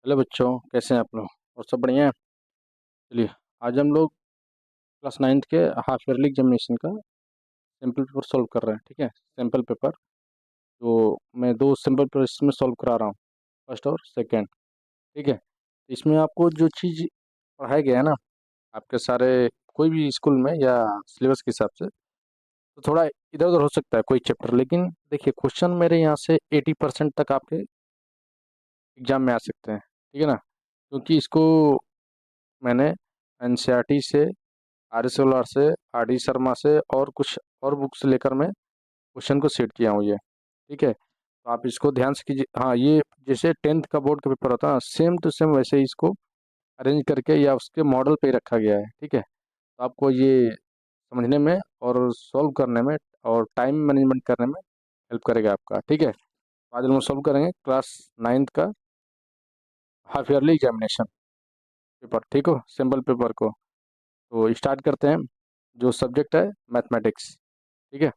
Hello बच्चों, कैसे हैं आप लोग? और सब बढ़िया है। चलिए, आज हम लोग क्लास नाइन्थ के हाफ ईयरली एग्जामिनेशन का सैम्पल पेपर सॉल्व कर रहे हैं। ठीक है, सैम्पल पेपर तो मैं दो सैम्पल पेपर इसमें सॉल्व करा रहा हूँ, फर्स्ट और सेकंड। ठीक है, इसमें आपको जो चीज़ पढ़ाया गया है ना, आपके सारे कोई भी स्कूल में या सिलेबस के हिसाब से, तो थोड़ा इधर उधर हो सकता है कोई चैप्टर, लेकिन देखिए क्वेश्चन मेरे यहाँ से 80% तक आपके एग्जाम में आ सकते हैं। ठीक है ना, क्योंकि इसको मैंने एनसीईआरटी से, आर एस सोलार से, आर डी शर्मा से और कुछ और बुक से लेकर मैं क्वेश्चन को सेट किया हूँ ये। ठीक है, तो आप इसको ध्यान से कीजिए। हाँ, ये जैसे टेंथ का बोर्ड का पेपर होता है सेम टू सेम वैसे ही इसको अरेंज करके या उसके मॉडल पे ही रखा गया है। ठीक है, तो आपको ये समझने में और सॉल्व करने में और टाइम मैनेजमेंट करने में हेल्प करेगा आपका। ठीक है, तो आज हम सॉल्व करेंगे क्लास नाइन्थ का हाफ ईयरली एग्जामिनेशन पेपर। ठीक हो, सिंपल पेपर को तो स्टार्ट करते हैं। जो सब्जेक्ट है मैथमेटिक्स। ठीक है,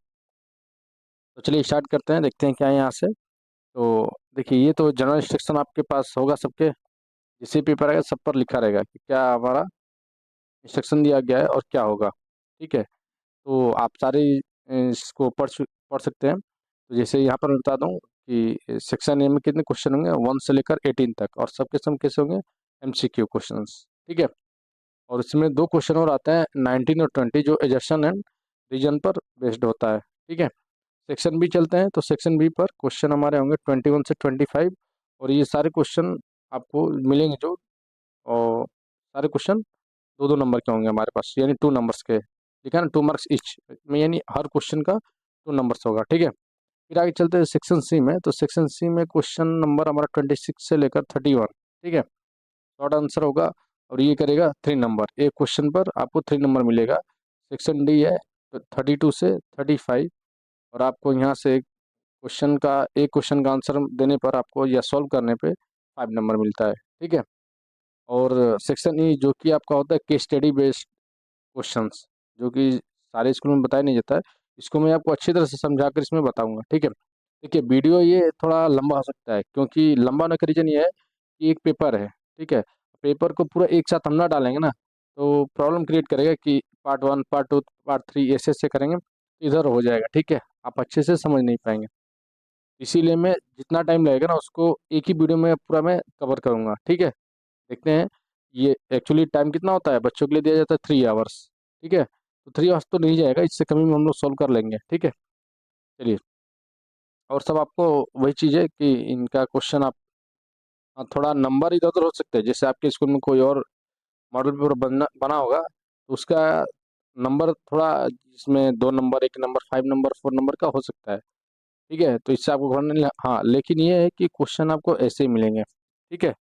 तो चलिए स्टार्ट करते हैं, देखते हैं क्या है यहाँ से। तो देखिए, ये तो जनरल इंस्ट्रक्शन आपके पास होगा सबके, जिस भी पेपर आएगा सब पर लिखा रहेगा कि क्या हमारा इंस्ट्रक्शन दिया गया है और क्या होगा। ठीक है, तो आप सारे इसको पढ़ सकते हैं। तो जैसे यहाँ पर मैं बता दूँ कि सेक्शन ए में कितने क्वेश्चन होंगे, 1 से लेकर 18 तक, और सबके सब कैसे होंगे, एमसीक्यू क्वेश्चंस। ठीक है, और इसमें दो क्वेश्चन और आते हैं 19 और 20, जो एजर्शन एंड रीजन पर बेस्ड होता है। ठीक है, सेक्शन बी चलते हैं, तो सेक्शन बी पर क्वेश्चन हमारे होंगे 21 से 25, और ये सारे क्वेश्चन आपको मिलेंगे जो, और सारे क्वेश्चन दो दो नंबर के होंगे हमारे पास, यानी 2 नंबर्स के। ठीक है ना, 2 मार्क्स ईच में, यानी हर क्वेश्चन का 2 नंबर्स होगा। ठीक है, फिर आगे चलते हैं सेक्शन सी में। तो सेक्शन सी में क्वेश्चन नंबर हमारा 26 से लेकर 31। ठीक है, शॉर्ट आंसर होगा, और ये करेगा 3 नंबर, एक क्वेश्चन पर आपको 3 नंबर मिलेगा। सेक्शन डी है, तो 32 से 35, और आपको यहाँ से एक क्वेश्चन का आंसर देने पर आपको या सॉल्व करने पे 5 नंबर मिलता है। ठीक है, और सेक्शन ई जो कि आपका होता है केस स्टडी बेस्ड क्वेश्चंस, जो कि सारे स्कूल में बताया नहीं जाता है। इसको मैं आपको अच्छी तरह से समझा कर इसमें बताऊंगा। ठीक है, देखिए वीडियो ये थोड़ा लंबा हो सकता है, क्योंकि लंबा होने का रीजन ये है कि एक पेपर है। ठीक है, पेपर को पूरा एक साथ हम ना डालेंगे ना, तो प्रॉब्लम क्रिएट करेगा कि पार्ट 1, पार्ट 2, पार्ट 3 ऐसे ऐसे करेंगे, इधर हो जाएगा। ठीक है, आप अच्छे से समझ नहीं पाएंगे। इसीलिए मैं जितना टाइम लगेगा ना उसको एक ही वीडियो में पूरा मैं कवर करूँगा। ठीक है, देखते हैं। ये एक्चुअली टाइम कितना होता है, बच्चों के लिए दिया जाता है 3 आवर्स। ठीक है, तो 3 आवर्स तो नहीं जाएगा, इससे कमी में हम लोग सॉल्व कर लेंगे। ठीक है, चलिए। और सब आपको वही चीज़ है कि इनका क्वेश्चन आप, हाँ, थोड़ा नंबर इधर उधर हो सकते हैं। जैसे आपके स्कूल में कोई और मॉडल पेपर बना होगा, तो उसका नंबर थोड़ा, जिसमें 2 नंबर, 1 नंबर, 5 नंबर, 4 नंबर का हो सकता है। ठीक है, तो इससे आपको घबराना नहीं, हाँ, लेकिन ये है कि क्वेश्चन आपको ऐसे ही मिलेंगे। ठीक है,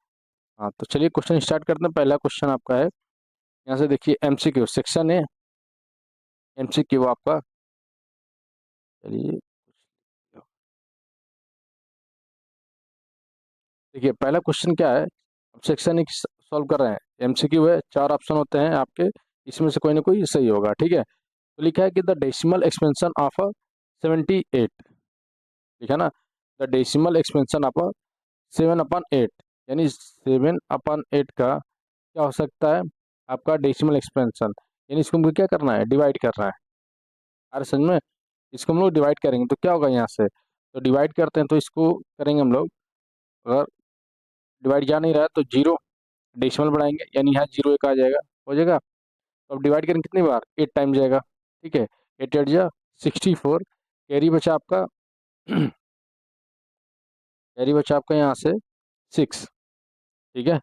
हाँ, तो चलिए क्वेश्चन स्टार्ट करते हैं। पहला क्वेश्चन आपका है, यहाँ से देखिए, एमसीक्यू सेक्शन है, एमसीक्यू आपका। चलिए, देखिए पहला क्वेश्चन क्या है। अब सेक्शन एक सॉल्व कर रहे हैं, एमसीक्यू है, 4 ऑप्शन होते हैं आपके, इसमें से कोई ना कोई सही होगा। ठीक है, तो लिखा है कि द डेसिमल एक्सपेंशन ऑफ 78, लिखा ना, द डेसिमल एक्सपेंशन ऑफ 7/8, यानी 7/8 का क्या हो सकता है, आपका डेसिमल एक्सपेंशन, यानी इसको हमको क्या करना है, डिवाइड करना है। अरे समझ में, इसको हम लोग डिवाइड करेंगे तो क्या होगा, यहाँ से तो डिवाइड करते हैं, तो इसको करेंगे हम लोग। अगर डिवाइड जा नहीं रहा है तो जीरो, डेसिमल बढ़ाएंगे, यानी यहाँ जीरो एक आ जाएगा, हो जाएगा। तो अब डिवाइड करेंगे कितनी बार, 8 टाइम जाएगा। ठीक है, 8 8 जा 64, कैरी बचा आपका कैरी बचा आपका यहाँ से 6। ठीक है,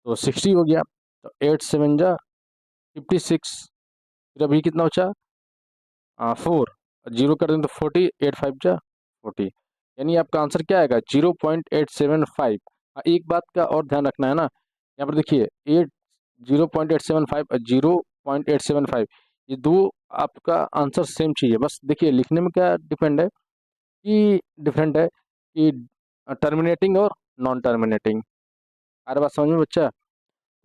तो 60 हो गया, तो 8 7 जा 56, फिर अभी कितना बचा, 4, जीरो कर दें तो 40, 8 5 जा 40, यानी आपका आंसर क्या आएगा, 0.875। एक बात का और ध्यान रखना है ना, यहाँ पर देखिए 0.875 और 0.875, ये दो आपका आंसर सेम चीज़ है, बस देखिए लिखने में क्या डिपेंड है, कि डिफरेंट है कि टर्मिनेटिंग और नॉन टर्मिनेटिंग। हर बात समझ में बच्चा।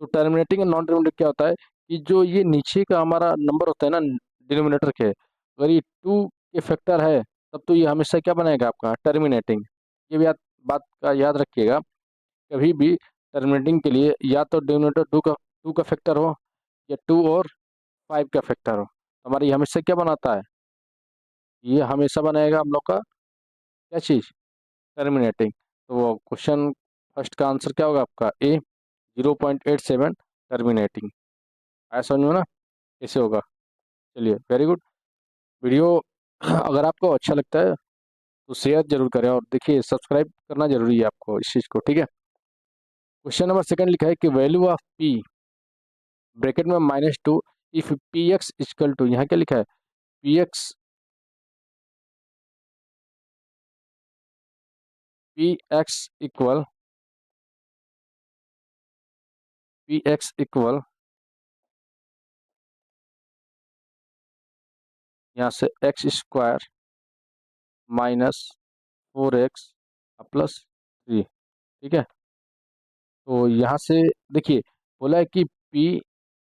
तो टर्मिनेटिंग और नॉन टर्मिनेटिंग क्या होता है, कि जो ये नीचे का हमारा नंबर होता है ना, डिनोमिनेटर के, अगर ये 2 के फैक्टर है, तब तो ये हमेशा क्या बनाएगा आपका, टर्मिनेटिंग। ये भी बात का याद रखिएगा, कभी भी टर्मिनेटिंग के लिए या तो डिनोमिनेटर टू का फैक्टर हो या 2 और 5 का फैक्टर हो। हमारी हमेशा क्या बनाता है, ये हमेशा बनाएगा हम लोग का क्या चीज़, टर्मिनेटिंग। तो क्वेश्चन फर्स्ट का आंसर क्या होगा आपका, ए 0.87 टर्मिनेटिंग। ऐसा समझ में ना, कैसे होगा। चलिए वेरी गुड। वीडियो अगर आपको अच्छा लगता है तो शेयर जरूर करें, और देखिए सब्सक्राइब करना जरूरी है आपको इस चीज़ को, ठीक है। क्वेश्चन नंबर सेकंड लिखा है कि वैल्यू ऑफ पी ब्रैकेट में -2 if P X equal to, यहाँ क्या लिखा है, P X P X equal P X equal यहाँ से एक्स स्क्वायर -4x प्लस 3, ठीक है। तो यहाँ से देखिए बोला है कि p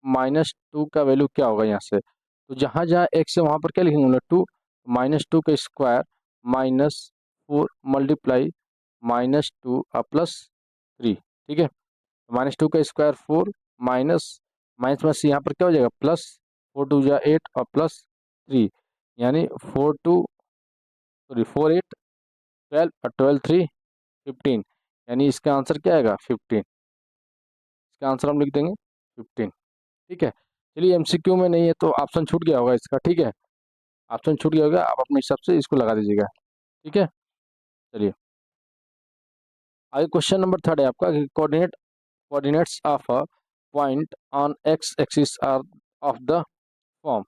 -2 का वैल्यू क्या होगा यहाँ से, तो जहाँ जहाँ x है वहाँ पर क्या लिखेंगे, 2 -2 का स्क्वायर -4 मल्टीप्लाई -2 प्लस 3, ठीक है। -2 का स्क्वायर 4 माइनस माइनस में से यहाँ पर क्या हो जाएगा प्लस, 4 2 जा 8 और प्लस 3, यानी 4 8 12 और 12 3 15, यानी इसका आंसर क्या आएगा 15। इसका आंसर हम लिख देंगे 15, ठीक है। चलिए एमसीक्यू में नहीं है तो ऑप्शन छूट गया होगा इसका, ठीक है। ऑप्शन छूट गया होगा, आप अपने हिसाब से इसको लगा दीजिएगा, ठीक है। चलिए आगे क्वेश्चन नंबर थर्ड है आपका, coordinates of a point on X axis are of the form,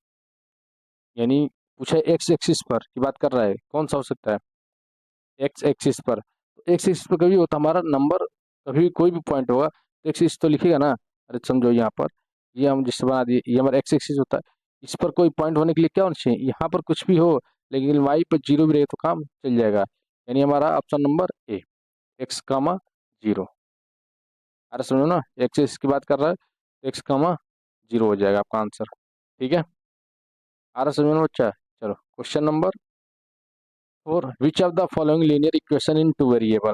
यानी पूछा एक्स एक्सिस पर की बात कर रहा है, कौन सा हो सकता है एक्स एक्सिस पर। तो एक्स एक्सिस पर कभी होता हमारा नंबर, कभी कोई भी पॉइंट होगा तो एक्स एक्सिस तो लिखेगा ना। अरे समझो यहाँ पर ये हम जिससे बना दिए, ये हमारा एक्स एक्सिस होता है। इस पर कोई पॉइंट होने के लिए क्या होना चाहिए, यहाँ पर कुछ भी हो लेकिन वाई पर जीरो भी रहे तो काम चल जाएगा, यानी हमारा option number A, X comma zero. अरे समझो ना, एक्स एक्सिस की बात कर रहा है, एक्स कामा जीरो हो जाएगा आपका आंसर, ठीक है। आ रहा समझ में बच्चा, चलो question number 4, which of the following linear equation in two variable,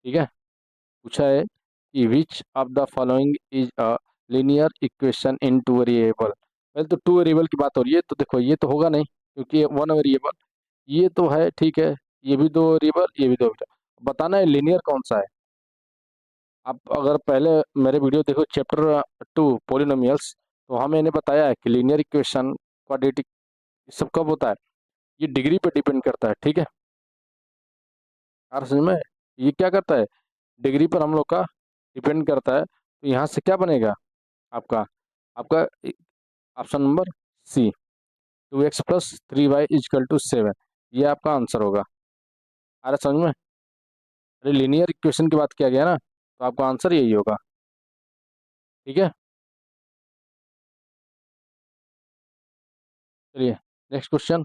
ठीक है। पूछा है कि which of the following is a linear equation in two variable. पहले तो टू वेरिएबल की बात हो रही है, तो देखो ये तो होगा नहीं क्योंकि वन वेरिएबल, ये तो है ठीक है, ये भी दो वेरिएबल, ये भी दो वेरिएबल, बताना है लीनियर कौन सा है। आप अगर पहले मेरे वीडियो देखो चैप्टर 2 पॉलिनोमियल्स, तो हमें इन्हें बताया है कि लीनियर इक्वेशन क्वाड्रेटिक सब कब होता है, ये डिग्री पर डिपेंड करता है, ठीक है। हर समझ में, ये क्या करता है, डिग्री पर हम लोग का डिपेंड करता है। तो यहाँ से क्या बनेगा आपका, आपका option number C, 2x + 3y = 7, ये आपका आंसर होगा। अरे समझ में, अरे लीनियर इक्वेशन की बात किया गया ना, तो आपका आंसर यही होगा, ठीक है। चलिए नेक्स्ट क्वेश्चन।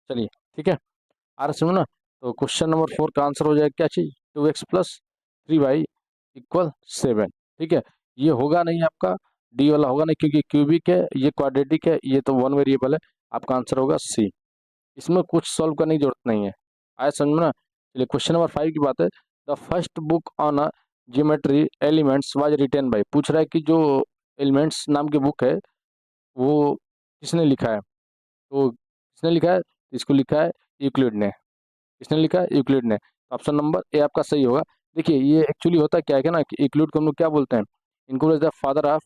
चलिए ठीक है, आर सुनो ना, तो क्वेश्चन नंबर 4 का आंसर हो जाएगा क्या चीज, 2x + 3y = 7, ठीक है। ये होगा नहीं आपका, डी वाला होगा नहीं क्योंकि क्यूबिक है, ये क्वाड्रेटिक है, ये तो वन वेरिएबल है। आपका आंसर होगा सी, इसमें कुछ सॉल्व करने की जरूरत नहीं है, आया समझ में ना। चलिए क्वेश्चन नंबर 5 की बात है, the first book on geometry elements was written by, पूछ रहा है कि जो एलिमेंट्स नाम की बुक है वो किसने लिखा है, तो किसने लिखा है, इसको लिखा है यूक्लिड ने, किसने लिखा है यूक्लिड ने। तो ऑप्शन नंबर ए आपका सही होगा। देखिए ये एक्चुअली होता क्या है ना कि यूक्लिड को हम लोग क्या बोलते हैं, इनको बोलते हैं father of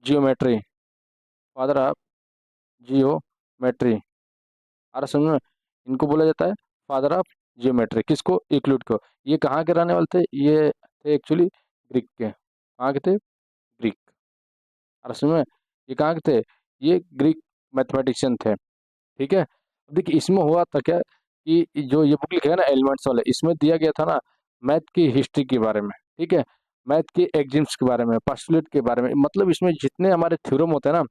geometry, father of geometry, आ रहा समझ में, इनको बोला जाता है फादर ऑफ जियोमेट्री, किसको, यूक्लिड को। ये कहाँ के रहने वाले थे, ये थे एक्चुअली ग्रीक के, कहाँ के थे, ग्रीक। आ रहा समझ में, ये कहाँ के थे, ये ग्रीक मैथमेटिशियन थे, ठीक है। अब देखिए इसमें हुआ था क्या कि जो ये बुक लिखा है ना एलिमेंट्स वाले, इसमें दिया गया था ना मैथ की हिस्ट्री के बारे में, ठीक है, मैथ के एग्जिम्स के बारे में, पोस्टुलेट के बारे में, मतलब इसमें जितने हमारे थ्योरम होते हैं ना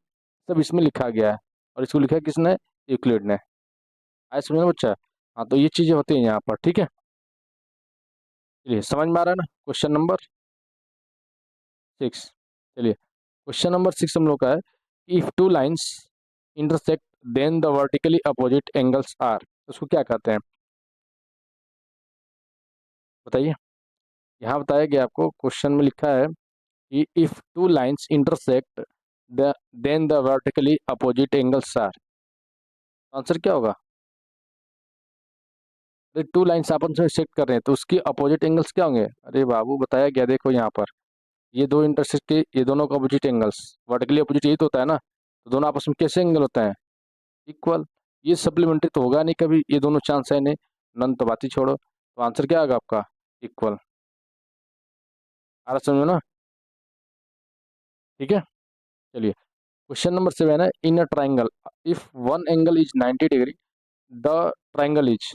सब इसमें लिखा गया है, और इसको लिखा है किसने, यूक्लिड ने। आए समझ में बच्चा? हाँ, तो ये चीजें होती हैं यहाँ पर, ठीक है। चलिए, समझ में आ रहा है ना? Question number 6। चलिए, क्वेश्चन नंबर 6 हम लोग का है, if two lines intersect then the vertically opposite angles are, उसको क्या कहते हैं बताइए। यहाँ बताया गया आपको, क्वेश्चन में लिखा है कि if two lines intersect then the vertically opposite angles are, answer क्या होगा? अरे, टू लाइन्स आपस में सेक्ट कर रहे हैं तो उसकी अपोजिट एंगल्स क्या होंगे? अरे बाबू, बताया गया, देखो यहाँ पर, ये दो इंटरसेक्ट के, ये दोनों का अपोजिट एंगल्स, वर्टिकली अपोजिट यही तो होता है ना, तो दोनों आपस में कैसे एंगल होता है? इक्वल। ये सप्लीमेंट्री तो होगा नहीं कभी, ये दोनों चांस है नहीं, नन तो बात ही छोड़ो, तो आंसर क्या होगा आपका? इक्वल। आ रहा समझ में ना? ठीक है। चलिए, क्वेश्चन नंबर 7 है, in a triangle if one angle is 90 degree the triangle is,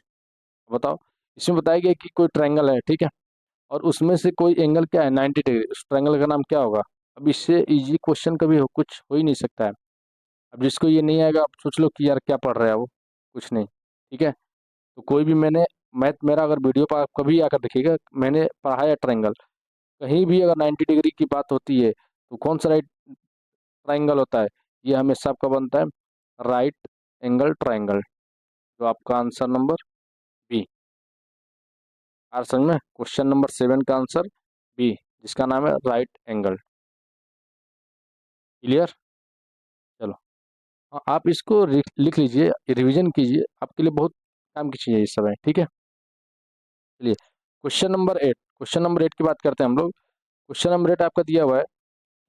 बताओ। इसमें बताया गया कि कोई ट्राइंगल है, ठीक है, और उसमें से कोई एंगल क्या है 90 डिग्री, उस ट्राइंगल का नाम क्या होगा? अब इससे इजी क्वेश्चन कभी कुछ हो ही नहीं सकता है। अब जिसको ये नहीं आएगा, आप सोच लो कि यार क्या पढ़ रहा है वो, कुछ नहीं, ठीक है। तो कोई भी मैथ मेरा अगर वीडियो पर आप कभी आकर देखिएगा, मैंने पढ़ाया ट्राइंगल, कहीं भी अगर 90 डिग्री की बात होती है तो कौन सा राइट ट्राइंगल होता है? ये हमेशा आपका बनता है राइट एंगल ट्राइंगल, जो आपका आंसर नंबर बी। आर समझ में? क्वेश्चन नंबर 7 का आंसर बी, जिसका नाम है राइट एंगल। क्लियर? चलो, हाँ, आप इसको लिख लीजिए, रिवीजन कीजिए, आपके लिए बहुत काम की चीज़ है ये सब है, ठीक है। चलिए, क्वेश्चन नंबर 8 की बात करते हैं हम लोग। क्वेश्चन नंबर 8 आपका दिया हुआ है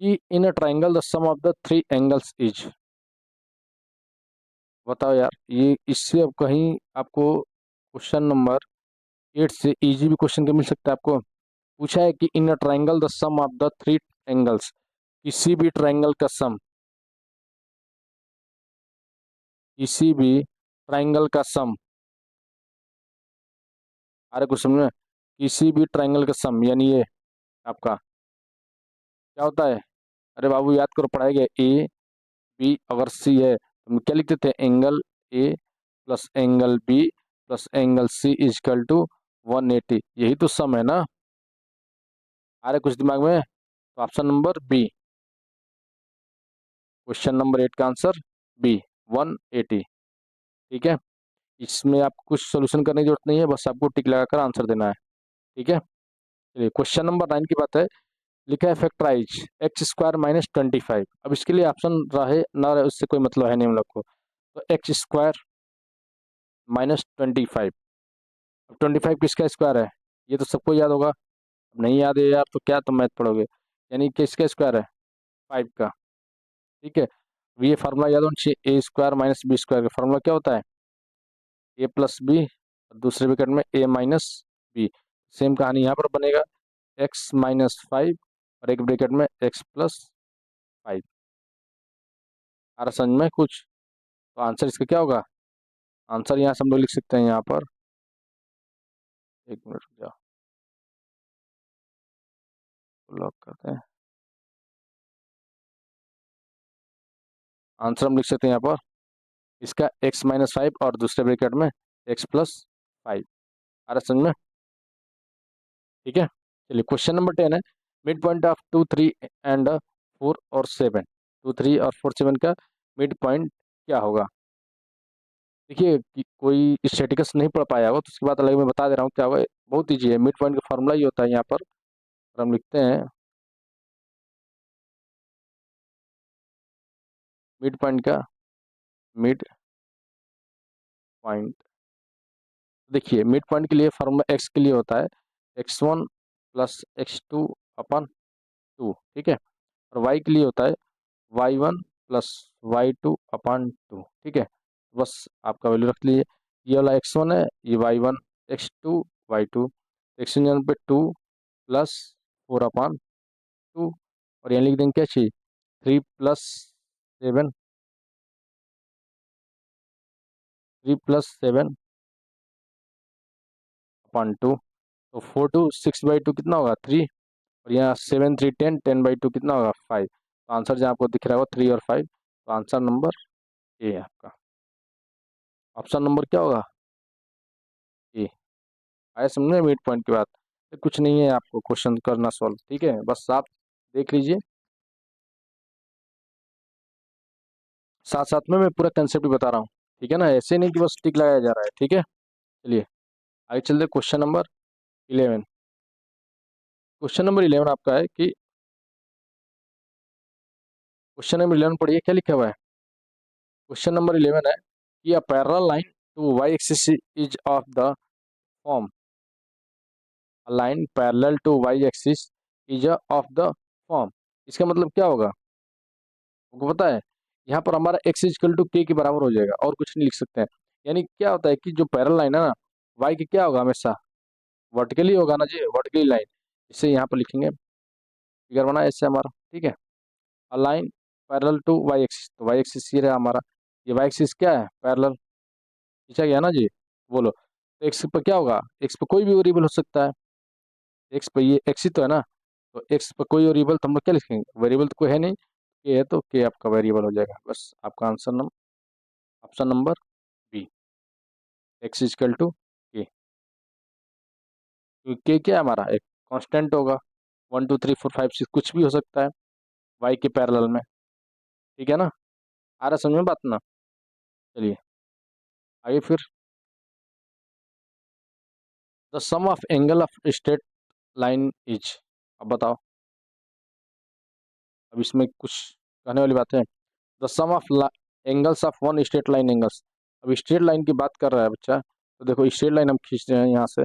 कि in a triangle the sum of the three angles is, बताओ यार, ये इससे अब कहीं आपको क्वेश्चन नंबर 8 से इजी भी क्वेश्चन का मिल सकता है आपको। पूछा है कि in a triangle the sum of the three angles, किसी भी ट्राइंगल का सम, किसी भी ट्राइंगल का सम, अरे क्वेश्चन में, किसी भी ट्राइंगल का सम यानी ये आपका क्या होता है? अरे बाबू, याद करो, पढ़ाया गया ए बी अगर सी है तो हम क्या लिखते थे? Angle A plus angle B plus angle C is equal to 180, यही तो सम है ना? आ रहा है कुछ दिमाग में? तो option number B, question number 8 का आंसर बी, 180, ठीक है। इसमें आपको कुछ सोल्यूशन करने की जरूरत नहीं है, बस आपको टिक लगाकर आंसर देना है, ठीक है। चलिए, क्वेश्चन नंबर 9 की बात है, लिखा है फैक्टराइज एक्स स्क्वायर माइनस 25। अब इसके लिए ऑप्शन रहे ना रहे उससे कोई मतलब है नहीं हम लोग को, तो एक्स स्क्वायर माइनस 25, अब 25 किसका स्क्वायर है? ये तो सबको याद होगा। अब नहीं याद है यार तो क्या तुम मैथ पढ़ोगे? यानी किसका स्क्वायर है? 5 का, ठीक है। अब ये फार्मूला याद होना चाहिए, ए स्क्वायर माइनस बी स्क्वायर का फार्मूला क्या होता है? ए प्लस बी, दूसरे ब्रैकेट में ए माइनस बी। सेम कहानी यहाँ पर बनेगा, एक्स माइनस 5 और एक ब्रैकेट में एक्स प्लस 5। आ रहा समझ में कुछ? तो आंसर इसका क्या होगा? आंसर यहाँ से हम लोग लिख सकते हैं यहाँ पर, एक मिनट रुक जाओ, लॉक करते हैं। आंसर हम लिख सकते हैं यहाँ पर, इसका एक्स माइनस 5 और दूसरे ब्रैकेट में एक्स प्लस 5। आ रहा समझ में? ठीक है। चलिए, क्वेश्चन नंबर 10 है, मिड पॉइंट ऑफ 2 3 एंड 4 और 7, 2 3 और 4 7 का मिड पॉइंट क्या होगा? देखिए, कि कोई स्टेटिकस नहीं पढ़ पाया होगा तो उसकी बात अलग, मैं बता दे रहा हूँ क्या होगा। बहुत ईजी है, मिड पॉइंट का फॉर्मूला ही होता है यहाँ पर, और हम लिखते हैं मिड पॉइंट का, मिड पॉइंट, देखिए मिड पॉइंट के लिए फॉर्मूला एक्स के लिए होता है x1 प्लस x2 अपन 2, ठीक है, और वाई के लिए होता है y1 प्लस y2 अपन 2, ठीक है। बस आपका वैल्यू रख लीजिए, ये वाला x1 है, ये y1, x2 y2, x1 पे 2 प्लस 4 अपन 2, और यहाँ लिख देंगे क्या चाहिए? 3 प्लस 7, 3 प्लस 7 अपन 2, तो 4 2 6/2 कितना होगा? 3, और यहाँ 7 3 10, 10/2 कितना होगा? 5। तो आंसर जो आपको दिख रहा होगा 3 और 5, तो आंसर नंबर ए है आपका। ऑप्शन नंबर क्या होगा? ए। आया समझ में मिड पॉइंट की बात? तो कुछ नहीं है आपको क्वेश्चन करना सॉल्व, ठीक है, बस आप देख लीजिए, साथ साथ में मैं पूरा कंसेप्ट भी बता रहा हूँ, ठीक है ना, ऐसे नहीं कि बस टिक लगाया जा रहा है, ठीक है। चलिए आगे चलते क्वेश्चन नंबर 11। क्वेश्चन नंबर 11 आपका है कि क्वेश्चन नंबर 11 पढ़िए क्या लिखा हुआ है। क्वेश्चन नंबर 11 है कि a parallel line to Y axis is of the form, a line parallel to Y axis is of the form. इसका मतलब क्या होगा आपको पता है? यहाँ पर हमारा एक्स इजकल टू के के बराबर हो जाएगा और कुछ नहीं लिख सकते हैं। यानी क्या होता है कि जो पैरेलल लाइन है ना, वाई की क्या होगा हमेशा वर्टिकली होगा ना जी, वर्टिकली लाइन। इसे यहाँ पर लिखेंगे, फिगर बना ऐसे हमारा, ठीक है। A line parallel to Y axis, तो वाई एक्सिस ये रहा हमारा, ये वाई एक्सिस क्या है पैरेलल, खींचा गया ना जी। बोलो तो एक्स पर क्या होगा, एक्स पर कोई भी वेरिएबल हो सकता है, एक्स पर ये एक्स ही तो है ना, तो एक्स पर कोई वेरिएबल तो हम लोग क्या लिखेंगे, वेरिएबल तो कोई है नहीं, के है तो के आपका वेरिएबल हो जाएगा, बस आपका answer number option number B, X is equal to K. K क्या है हमारा एक कांस्टेंट होगा, 1 2 3 4 5 6 कुछ भी हो सकता है वाई के पैरेलल में, ठीक है ना। आ रहा समझ में बात ना? चलिए आगे फिर, the sum of angle of straight line is, अब बताओ, अब इसमें कुछ कहने वाली बात है। The sum of angles of one straight line angles, अब स्ट्रेट लाइन की बात कर रहा है बच्चा, तो देखो स्ट्रेट लाइन हम खींच रहे हैं यहाँ से,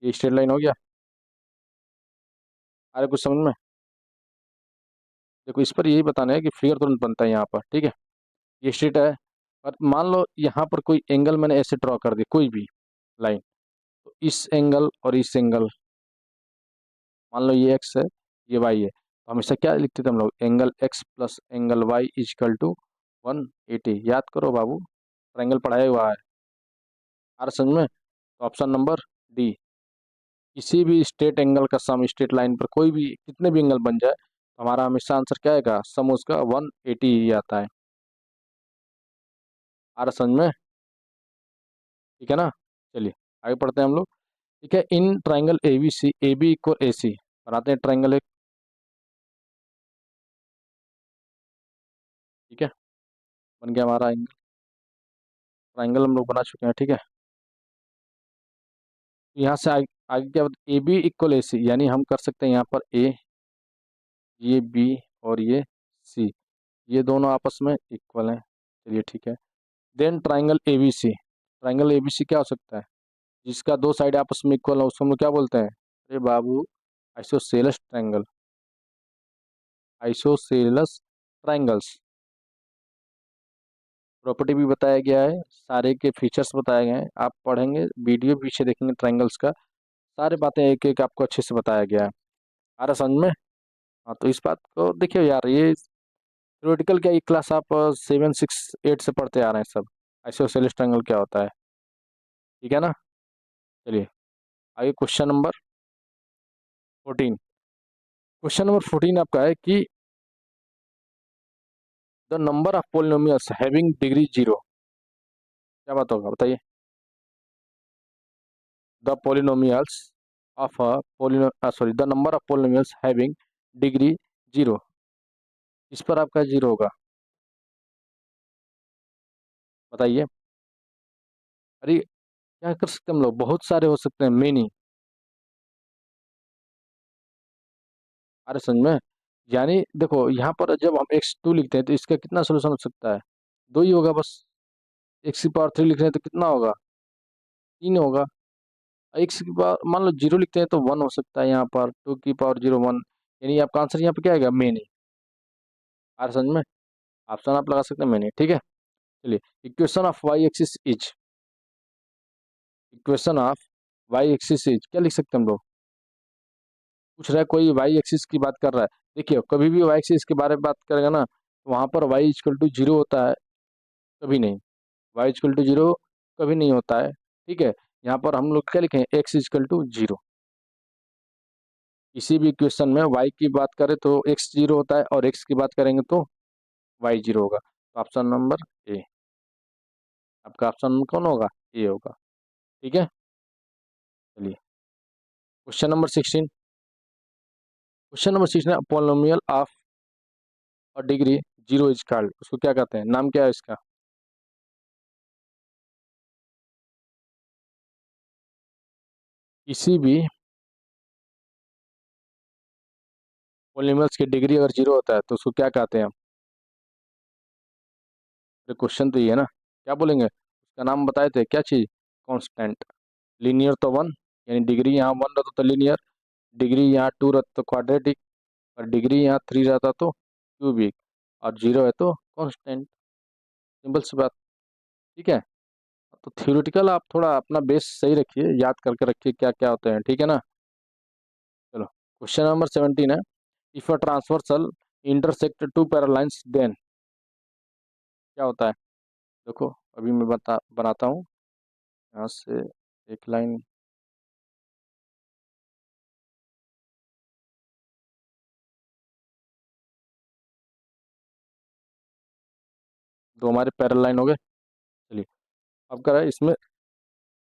ये स्ट्रेट लाइन हो गया। अरे कुछ समझ में, देखो इस पर यही बताना है कि फिगर तुरंत बनता है यहाँ पर, ठीक है। ये स्ट्रेट है और मान लो यहाँ पर कोई एंगल मैंने ऐसे ड्रॉ कर दिया कोई भी लाइन, तो इस एंगल और इस एंगल, मान लो ये एक्स है ये वाई है, तो हमेशा क्या लिखते थे हम लोग, angle X plus angle Y is equal to 180। याद करो बाबू, ट्रायंगल पढ़ाया हुआ है, आर समझ में। तो ऑप्शन नंबर डी, किसी भी स्ट्रेट एंगल का सम स्ट्रेट लाइन पर कोई भी कितने भी एंगल बन जाए तो हमारा हमेशा आंसर क्या आएगा, सम उसका 180 ही आता है। आ रहा समझ में, ठीक है ना। चलिए आगे पढ़ते हैं हम लोग, ठीक है। In triangle A B C, A B equal A C, बनाते हैं ट्राइंगल एक, ठीक है, बन गया हमारा एंगल, ट्राइंगल हम लोग बना चुके हैं, ठीक है। यहाँ से आगे, आगे क्या बता, ए बी इक्वल ए सी, यानी हम कर सकते हैं यहाँ पर ए, ये बी और ये सी, ये दोनों आपस में इक्वल हैं, चलिए ठीक है। Then triangle A B C, triangle A B C क्या हो सकता है, जिसका दो साइड आपस में इक्वल है उसको हम लोग क्या बोलते हैं, अरे बाबू isosceles triangle, isosceles triangles. Property भी बताया गया है, सारे के फीचर्स बताए गए हैं, आप पढ़ेंगे वीडियो पीछे देखेंगे ट्रायंगल्स का, सारे बातें एक एक आपको अच्छे से बताया गया है। आ रहा समझ में? हाँ तो इस बात को देखिए यार, ये थ्योरेटिकल क्या, ये क्लास आप 7 6 8 से पढ़ते आ रहे हैं सब, आइसोसेलेस ट्रायंगल क्या होता है, ठीक है ना। चलिए आगे क्वेश्चन नंबर 14। क्वेश्चन नंबर 14 आपका है कि the number of polynomials having degree 0, क्या बात होगा बताइए। The polynomials of a sorry, the number of polynomials having degree 0, इस पर आपका 0 होगा, बताइए। अरे क्या कर सकते हैं हम लोग, बहुत सारे हो सकते हैं, मेनी। अरे समझ में, यानी देखो यहाँ पर जब हम x2 लिखते हैं तो इसका कितना सोल्यूशन हो सकता है, दो ही होगा बस। x की पावर 3 लिख रहे हैं तो कितना होगा, 3 होगा। x की पावर मान लो 0 लिखते हैं तो 1 हो सकता है, यहाँ पर 2 की पावर 0 1, यानी आपका आंसर यहाँ पे क्या आएगा, मेनी। अरे समझ में, ऑप्शन आप लगा सकते हैं मेनी, ठीक है। चलिए equation of Y axis is, equation of Y axis is क्या लिख सकते हैं हम लोग, पूछ रहा है कोई वाई एक्सिस की बात कर रहा है, देखिए कभी भी वाई एक्सिस के बारे में बात करेगा ना तो वहाँ पर वाई इक्वल टू 0 होता है, कभी नहीं, वाई इक्वल टू 0 कभी नहीं होता है, ठीक है। यहाँ पर हम लोग क्या लिखें, एक्स इक्वल टू 0, किसी भी इक्वेशन में वाई की बात करें तो एक्स 0 होता है और एक्स की बात करेंगे तो वाई 0 होगा, तो ऑप्शन नंबर ए आपका ऑप्शन कौन होगा? ए होगा। ठीक है, चलिए क्वेश्चन नंबर 16 पॉलिनोमियल ऑफ और डिग्री जीरो इज कॉल्ड, उसको क्या कहते हैं, नाम क्या है इसका? किसी भी पॉलिनोमियल्स की डिग्री अगर जीरो होता है तो उसको क्या कहते हैं हम? तो क्वेश्चन तो ये है ना, क्या बोलेंगे उसका नाम? बताए थे क्या चीज़? कांस्टेंट। लीनियर तो वन, यानी डिग्री यहाँ वन रहता तो लीनियर, डिग्री यहाँ टू रहता तो क्वाड्रेटिक, और डिग्री यहाँ थ्री रहता तो क्यूबिक, और जीरो है तो कांस्टेंट। सिंपल सी बात। ठीक है, तो थ्योरेटिकल आप थोड़ा अपना बेस सही रखिए, याद करके रखिए क्या क्या होते हैं, ठीक है ना। चलो क्वेश्चन नंबर 17 है, if a transversal intersect two parallel lines then, क्या होता है? देखो अभी मैं बनाता हूँ यहाँ से एक लाइन। दो हमारे पैरेलल लाइन हो गए। चलिए अब करा है इसमें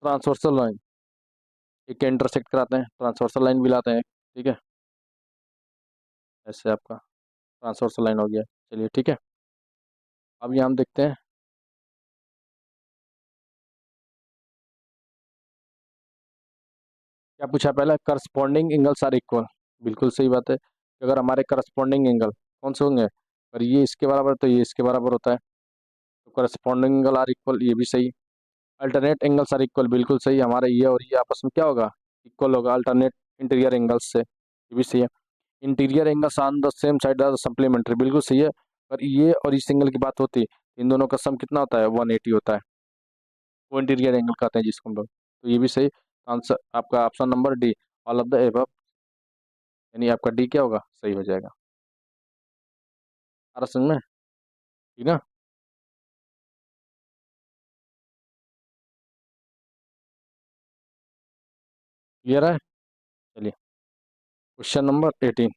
ट्रांसवर्सल लाइन, एक इंटरसेक्ट कराते हैं, ट्रांसवर्सल लाइन भी लाते हैं, ठीक है। ऐसे आपका ट्रांसवर्सल लाइन हो गया। चलिए ठीक है, अब यहाँ हम देखते हैं क्या पूछा पहले, करस्पॉन्डिंग एंगल्स आर इक्वल। बिल्कुल सही बात है, अगर हमारे करस्पॉन्डिंग एंगल कौन से होंगे, अगर ये इसके बराबर तो ये इसके बराबर होता है, तो करस्पॉन्डिंग एंगल आर इक्वल, ये भी सही। अल्टरनेट एंगल्स आर इक्वल, बिल्कुल सही, हमारे ये और ये आपस में क्या होगा, इक्वल होगा अल्टरनेट इंटीरियर एंगल्स से, ये भी सही है। Interior angles on the same side are supplementary, बिल्कुल सही है। पर ये और इस एंगल की बात होती है, इन दोनों का सम कितना होता है, 180 होता है, वो इंटीरियर एंगल कहते हैं जिसको हम लोग, तो ये भी सही। आंसर आपका option number D, all of the above, यानी आपका डी क्या होगा, सही हो जाएगा। आ रहा समझ में? ठीक ना? क्लियर है? चलिए question number 18,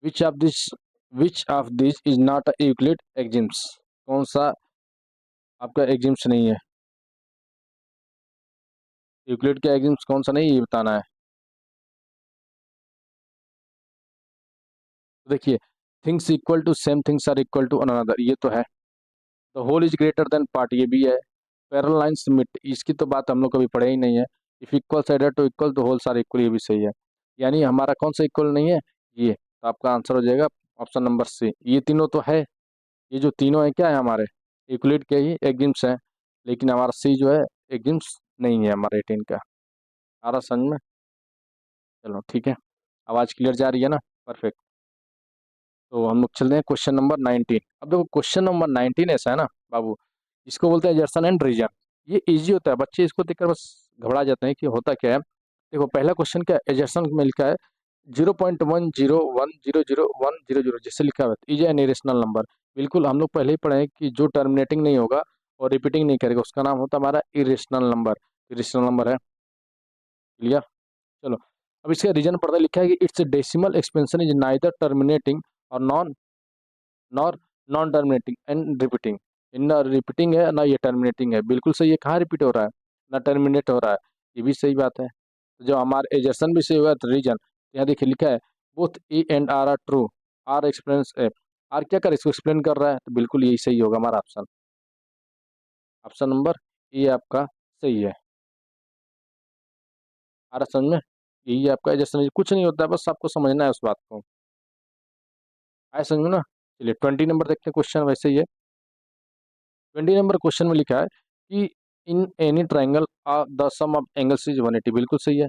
which of this which of this is not a Euclid axioms, कौन सा आपका एग्जिम्स नहीं है? यूक्लिड के एग्जिम्स कौन सा नहीं, ये बताना है। तो देखिए, things equal to same things are equal to another, ये तो है। The whole is greater than part, ये भी है। पैरेलल लाइंस मिट, इसकी तो बात हम लोग कभी पढ़े ही नहीं है। If equal side to equal तो होल सार इक्वल, ये भी सही है। यानी हमारा कौन सा इक्वल नहीं है, ये, तो आपका आंसर हो जाएगा ऑप्शन नंबर सी, ये तीनों तो है। ये जो तीनों है क्या है, हमारे यूक्लिड के ही एग्जिम्स हैं, लेकिन हमारा सी जो है एग्जिम्स नहीं है हमारे 18 का। आ रहा समझ में? चलो ठीक है, आवाज़ क्लियर जा रही है ना? परफेक्ट। तो हम लोग चलते हैं क्वेश्चन नंबर 19। अब देखो क्वेश्चन नंबर 19 ऐसा है ना बाबू, इसको बोलते हैं एजर्सन एंड रीजन। ये इजी होता है, बच्चे इसको देखकर बस घबरा जाते हैं कि होता क्या है। देखो पहला क्वेश्चन क्या है, एजर्सन में लिखा है 0.101000 जैसे लिखा हुआ है, इज एन इरेशनल नंबर। बिल्कुल, हम लोग पहले ही पढ़े हैं कि जो टर्मिनेटिंग नहीं होगा और रिपीटिंग नहीं करेगा उसका नाम होता है हमारा इरेशनल नंबर। इरेशनल नंबर है। क्लियर? चलो अब इसका रीजन पढ़ते लिखा है कि its decimal expansion is neither terminating और nor non terminating and repeating. ना रिपीटिंग है ना ये टर्मिनेटिंग है, बिल्कुल सही है। कहाँ रिपीट हो रहा है, ना टर्मिनेट हो रहा है, ये भी सही बात है। तो जो हमारे एजर्सन भी सही हुआ तो रीजन, यहाँ देखिए लिखा है both E and R are true, R explains A, R क्या कर इसको एक्सप्लेन कर रहा है, तो बिल्कुल यही सही होगा हमारा ऑप्शन, ऑप्शन नंबर ए आपका सही है। आ रहा समझ में? यही आपका एजर्सन, कुछ नहीं होता है, बस आपको समझना है उस बात को। आया समझ में ना? चलिए 20 नंबर देखते हैं, क्वेश्चन वैसे ही है। 20 नंबर क्वेश्चन में लिखा है कि in any triangle the sum of angles is 180, बिल्कुल सही है।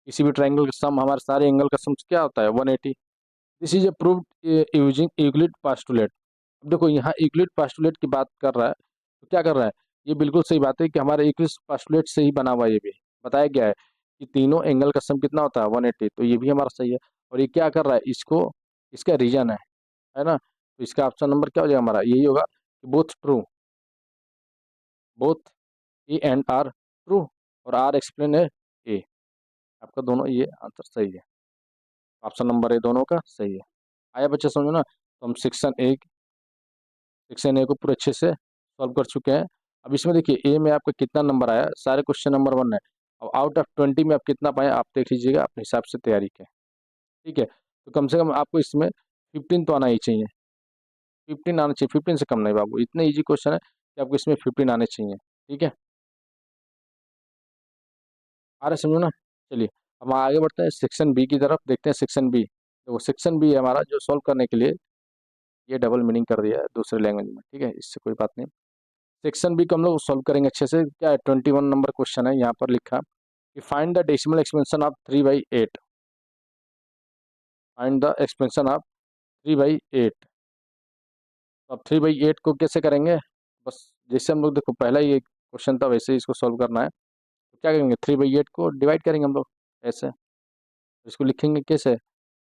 किसी भी ट्राइंगल का सम, हमारे सारे एंगल का सम क्या होता है, 180। This is approved using Euclid postulate. अब देखो यहाँ यूक्लिड पास्टुलेट की बात कर रहा है, तो क्या कर रहा है, ये बिल्कुल सही बात है कि हमारे यूक्लिड पास्टुलेट से ही बना हुआ है, ये भी बताया गया है कि तीनों एंगल का सम कितना होता है, 180, तो ये भी हमारा सही है। और ये क्या कर रहा है, इसको, इसका रीजन है ना, तो इसका ऑप्शन नंबर क्या हो जाएगा हमारा, यही होगा कि both true, both E and R true, और आर एक्सप्लेन है ए, आपका दोनों ये आंसर सही है, ऑप्शन नंबर ए दोनों का सही है। आया बच्चे समझो ना, तो हम सेक्शन ए को पूरे अच्छे से सॉल्व कर चुके हैं। अब इसमें देखिए ए में आपका कितना नंबर आया, सारे क्वेश्चन नंबर 1 है। अब आउट ऑफ 20 में आप कितना पाए आप देख लीजिएगा अपने हिसाब से तैयारी के, ठीक है। तो कम से कम आपको इसमें 15 तो आना ही चाहिए, 15 आना चाहिए, 15 से कम नहीं बाबू, इतने ईजी क्वेश्चन है कि आपको इसमें 15 आने चाहिए, ठीक है। आ रहा है समझो ना। चलिए अब हम आगे बढ़ते हैं सेक्शन बी की तरफ, देखते हैं सेक्शन बी। तो सेक्शन बी है हमारा जो सॉल्व करने के लिए, ये डबल मीनिंग कर दिया है दूसरे लैंग्वेज में, ठीक है, इससे कोई बात नहीं। सेक्शन बी को हम लोग सॉल्व करेंगे अच्छे से। क्या है, 21 नंबर क्वेश्चन है, यहाँ पर लिखा कि find the decimal expansion of 3/8। Find the expansion of 3/8। तो अब 3/8 को कैसे करेंगे, बस जैसे हम लोग देखो पहला ही एक क्वेश्चन था वैसे ही इसको सॉल्व करना है। तो क्या करेंगे, 3/8 को डिवाइड करेंगे हम लोग ऐसे, इसको लिखेंगे कैसे,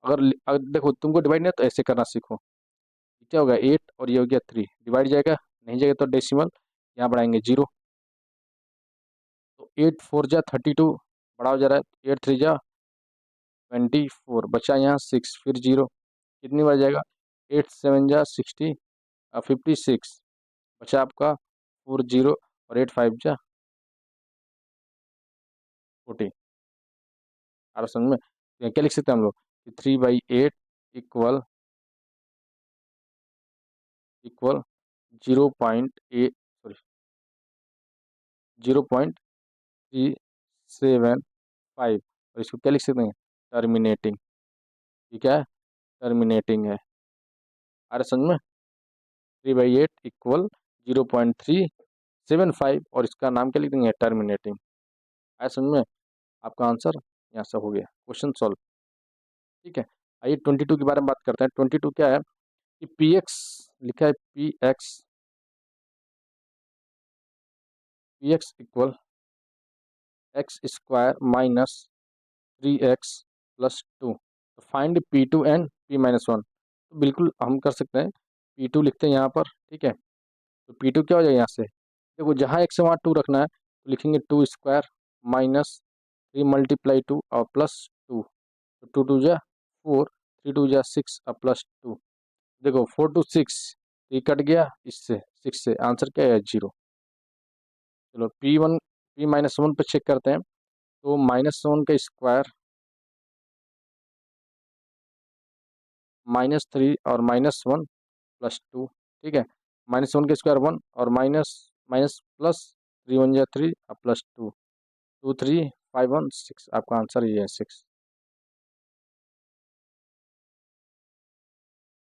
अगर देखो तुमको डिवाइड नहीं है, तो ऐसे करना सीखो। क्या होगा 8 और ये हो गया 3, डिवाइड जाएगा, नहीं जाएगा तो डेसिमल यहाँ बढ़ाएंगे 0। तो 8 4 जा 32, बड़ा हो जा रहा है, 8 3 जा 24, बचा यहाँ 6, फिर 0, कितनी बार जाएगा, 8 7 जा 60, 56, बचा आपका 4 0, और 8 5 जा 40। आप समझ में, तो क्या लिख सकते हैं हम लोग कि 3/8 इक्वल इक्वल 0.8, सॉरी 0.375, और इसको क्या लिख सकते हैं, टर्मिनेटिंग। ठीक है, टर्मिनेटिंग है। अरे समझ में, 3/8 इक्वल 0.375, और इसका नाम क्या लिख देंगे, टर्मिनेटिंग। अरे समझ में, आपका आंसर यहाँ से हो गया, क्वेश्चन सॉल्व। ठीक है, आइए 22 के बारे में बात करते हैं। 22 क्या है कि पी एक्स लिखा है, P X equal x² minus 3x+2। तो फाइंड P2 एंड P-1। तो बिल्कुल हम कर सकते हैं, P2 लिखते हैं यहाँ पर, ठीक है। तो P2 क्या हो जाएगा यहाँ से, देखो जहाँ x है वहाँ 2 रखना है, तो लिखेंगे 2² माइनस 3 × 2 और +2। तो 2 2 जा 4, 3 2 जा 6 और +2। देखो 4 2 6, ये कट गया इससे 6 से, आंसर क्या है 0। चलो P-1 पे चेक करते हैं। तो -1 का स्क्वायर -3 और -1+2, ठीक है। -1 का स्क्वायर 1, और माइनस माइनस प्लस 3 1 जा 3 और +2, 2 3 5 1 6, आपका आंसर ये है 6।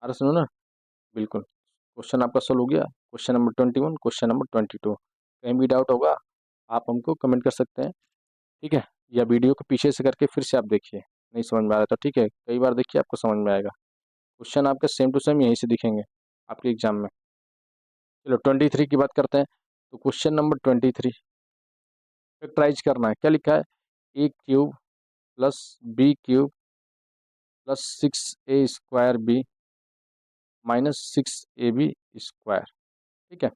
अरे सुनो ना, बिल्कुल क्वेश्चन आपका सोल्व हो गया। Question number 21, question number 22। कहीं भी डाउट होगा आप हमको कमेंट कर सकते हैं, ठीक है, या वीडियो को पीछे से करके फिर से आप देखिए, नहीं समझ में आ रहा था, ठीक है, कई बार देखिए आपको समझ में आएगा। क्वेश्चन आपके सेम टू सेम यहीं से दिखेंगे आपके एग्जाम में। चलो 23 की बात करते हैं। तो क्वेश्चन नंबर 23 फैक्टराइज करना है। क्या लिखा है, A³ + B³ + 6A² B -6AB², ठीक है।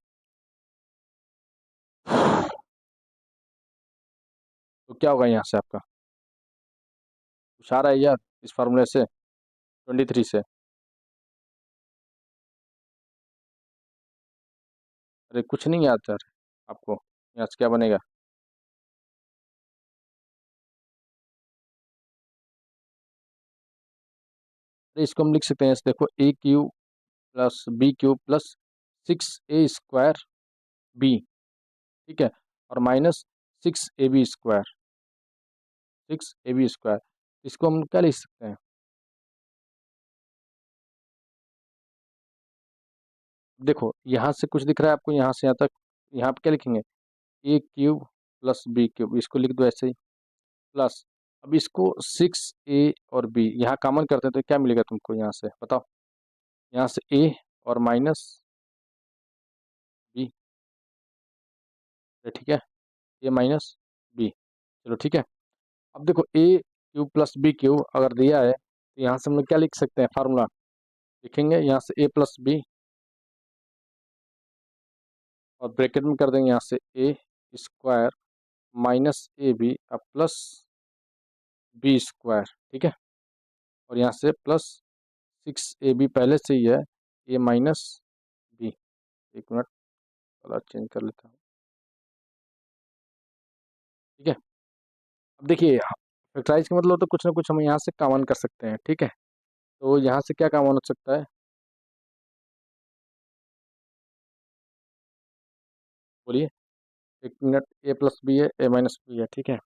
तो क्या होगा यहाँ से आपका, कुछ आ रहा है यार इस फार्मूले से, 23 से। अरे कुछ नहीं आता है आपको, यहाँ से क्या बनेगा, अरे इसको हम लिख सकते हैं, देखो A³ + B³ + 6A²B, ठीक है, और -6AB², 6AB²। इसको हम क्या लिख सकते हैं, देखो यहाँ से कुछ दिख रहा है आपको, यहाँ से यहाँ तक, यहाँ पे क्या लिखेंगे, A³ + B³, इसको लिख दो ऐसे ही, प्लस, अब इसको 6A और B यहाँ कॉमन करते हैं तो क्या मिलेगा तुमको यहाँ से बताओ, यहाँ से A और -B, ठीक है, A - B, चलो ठीक है। अब देखो A³ + B³ अगर दिया है तो यहाँ से हम लोग क्या लिख सकते हैं, फार्मूला लिखेंगे यहाँ से A + B, और ब्रैकेट में कर देंगे यहाँ से A² -AB अब +B², ठीक है, और यहाँ से +6AB पहले से ही है, A - B, एक मिनट, कलर चेंज कर लेता हूँ, ठीक है। अब देखिए फैक्टराइज का मतलब तो कुछ ना कुछ हम यहाँ से कॉमन कर सकते हैं, ठीक है। तो यहाँ से क्या कॉमन हो सकता है, बोलिए। एक मिनट, ए प्लस बी है, ए माइनस बी है, ठीक है।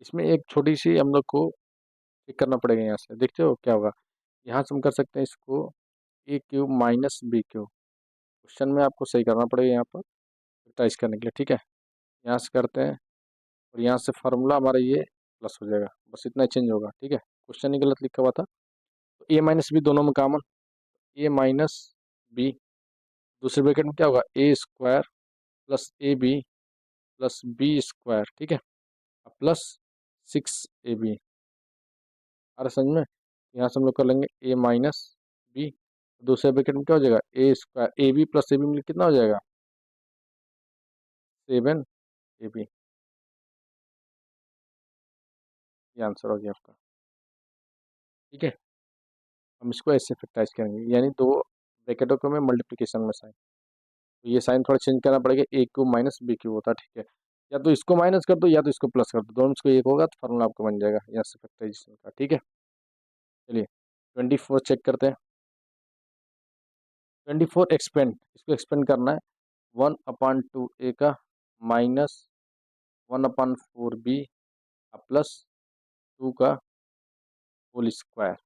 इसमें एक छोटी सी हम लोग को चेक करना पड़ेगा, यहाँ से देखते हो क्या होगा। यहाँ से हम कर सकते हैं इसको A cube minus B cube. Question में आपको सही करना पड़ेगा यहाँ पर फैक्टराइज करने के लिए, ठीक है। यहाँ से करते हैं और यहाँ से फार्मूला हमारा ये प्लस हो जाएगा, बस इतना चेंज होगा, ठीक है। क्वेश्चन ही गलत लिखा हुआ था। तो ए माइनस बी दोनों में कॉमन, ए माइनस बी, दूसरे ब्रैकेट में क्या होगा, A square plus A B plus B square, ठीक है, प्लस 6ab। अरे समझ में, यहाँ से हम लोग कर लेंगे ए माइनस बी, दूसरे ब्रैकेट में क्या हो जाएगा, A square A B plus A B मिल कितना हो जाएगा, 7ab। ये आंसर हो गया आपका, ठीक है। हम इसको ऐसे फैक्टराइज करेंगे, यानी दो ब्रैकेटों को में मल्टीप्लिकेशन में साइन, तो ये साइन थोड़ा चेंज करना पड़ेगा, ए क्यूब माइनस बी क्यूब होता है, ठीक है। या तो इसको माइनस कर दो या तो इसको प्लस कर दो, दोनों में से कोई एक होगा तो फार्मूला आपको बन जाएगा यहाँ से फैक्टराइजेशन का, ठीक है। चलिए 24 चेक करते हैं। 24 एक्सपेंड, इसको एक्सपेंड करना है, 1/2 ए का माइनस 1/4 बी प्लस 2 का होल स्क्वायर।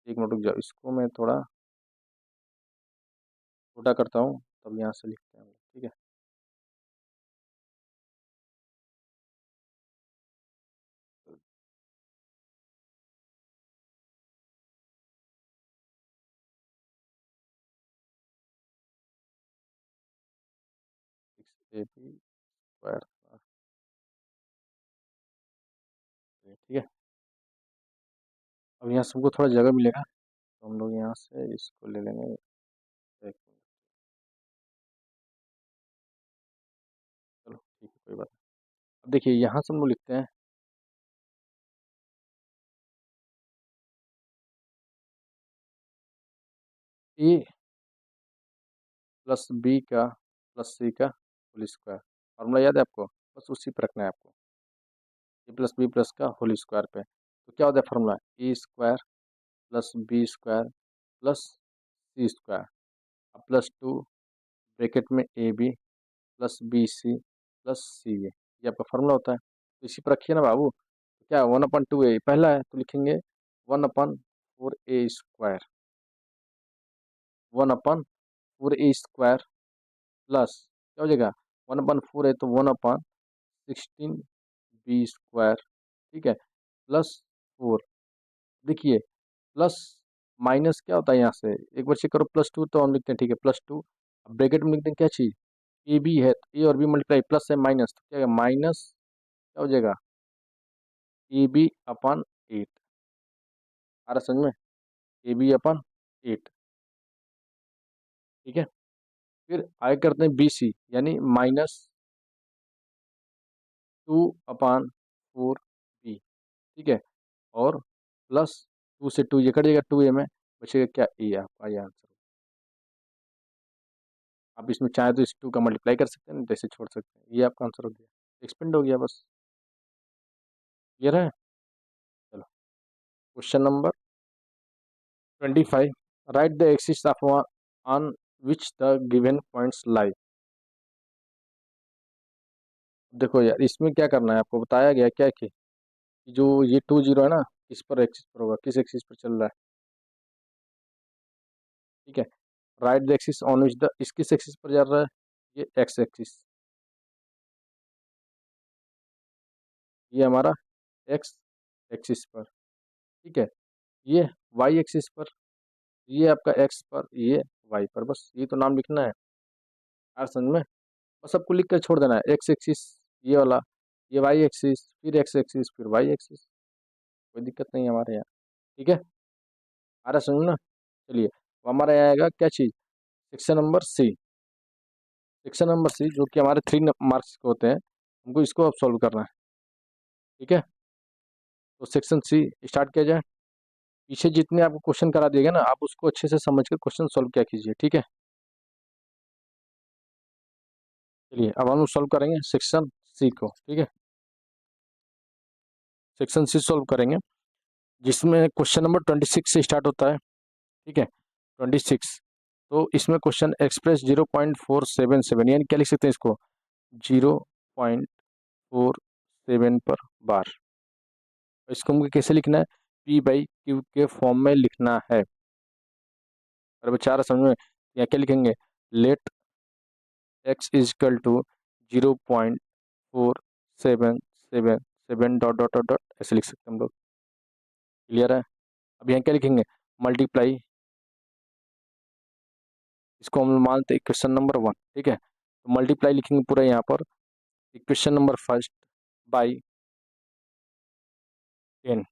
एक मिनट रुक जाओ, इसको मैं थोड़ा छोटा करता हूँ तब यहाँ से लिखते हैं, ठीक है। 6ab स्क्वायर, ठीक है। अब यहाँ से हमको थोड़ा जगह मिलेगा तो हम लोग यहाँ से इसको ले लेंगे, एक मिनट, चलो ठीक है कोई बात नहीं। अब देखिए यहाँ से हम लोग लिखते हैं ए प्लस बी का प्लस सी का होल स्क्वायर। फार्मूला याद है आपको, बस उसी पर रखना है आपको, ए प्लस बी प्लस का होल स्क्वायर पे। तो क्या होता है formula, A square plus B square plus C square plus 2 bracket में A B plus B C plus C ये आपका फार्मूला होता है। तो इसी पर रखिए ना बाबू, तो क्या 1/2 ए पहला है तो लिखेंगे 1/4 ए स्क्वायर, 1/4 ए स्क्वायर प्लस क्या हो जाएगा, 1/4 है तो 1/16 बी स्क्वायर, ठीक है, प्लस 4। देखिए प्लस माइनस क्या होता है, यहाँ से एक बार चेक करो, +2 तो हम लिखते हैं, ठीक है, +2। अब ब्रैकेट में लिखते हैं क्या चीज़, ए बी है तो ए और बी मल्टीप्लाई, प्लस है माइनस तो क्या है, माइनस क्या हो जाएगा, ab/8। आ रहा समझ में, ab/8, ठीक है। फिर आगे करते हैं बी सी, यानी -2/4 बी, ठीक है, और प्लस 2 से 2 ये कट जाएगा, 2 ए में बचेगा क्या, ए आपका ये आंसर। आप इसमें चाहे तो इस 2 का मल्टीप्लाई कर सकते हैं, नहीं तो ऐसे छोड़ सकते हैं, ये आपका आंसर हो गया, एक्सपेंड हो गया बस। क्लियर है, चलो question number 25, right the axis of on which the given points लाई। देखो यार इसमें क्या करना है, आपको बताया गया क्या कि जो ये 2 0 है ना, किस पर एक्सिस पर होगा, किस एक्सिस पर चल रहा है, ठीक है। Write the axis on which the, इस किस एक्सिस पर चल रहा है, ये एक्स एक्सिस, ये हमारा एक्स एक्सिस पर, ठीक है। ये वाई एक्सिस पर, ये आपका एक्स पर, ये वाई पर, बस ये तो नाम लिखना है, यार समझ में। बस सबको लिख कर छोड़ देना है, एक्स एक्सिस ये वाला, ये वाई एक्सिस, फिर एक्स एक्सिस, फिर वाई एक्सिस, कोई दिक्कत नहीं है हमारे यहाँ, ठीक है। आ रहा समझ ना, चलिए वो हमारा यहाँ आएगा क्या चीज़, section number C. Section number C जो कि हमारे 3 मार्क्स के होते हैं, हमको इसको अब सॉल्व करना है, ठीक है। तो सेक्शन सी स्टार्ट किया जाए। पीछे जितने आपको क्वेश्चन करा दिएगा ना, आप उसको अच्छे से समझ कर क्वेश्चन सॉल्व किया कीजिए, ठीक है। चलिए अब हम लोग सॉल्व करेंगे सेक्शन सी को, ठीक है। सेक्शन सी सॉल्व करेंगे, जिसमें क्वेश्चन नंबर 26 से स्टार्ट होता है, ठीक है। 26। तो इसमें क्वेश्चन एक्सप्रेस 0.477, यानी क्या लिख सकते हैं इसको, 0.47 पर बार। इसको हमको कैसे लिखना है, P/Q के फॉर्म में लिखना है। और बेचारा समझ में, यहाँ क्या लिखेंगे, let x is equal to 0.4777 dot dot dot dot, ऐसे लिख सकते हैं हम लोग। क्लियर है। अब यहाँ क्या लिखेंगे, मल्टीप्लाई, इसको हम मानते हैं इक्वेशन नंबर 1, ठीक है। तो मल्टीप्लाई लिखेंगे पूरा यहाँ पर, इक्वेशन नंबर फर्स्ट बाई 10,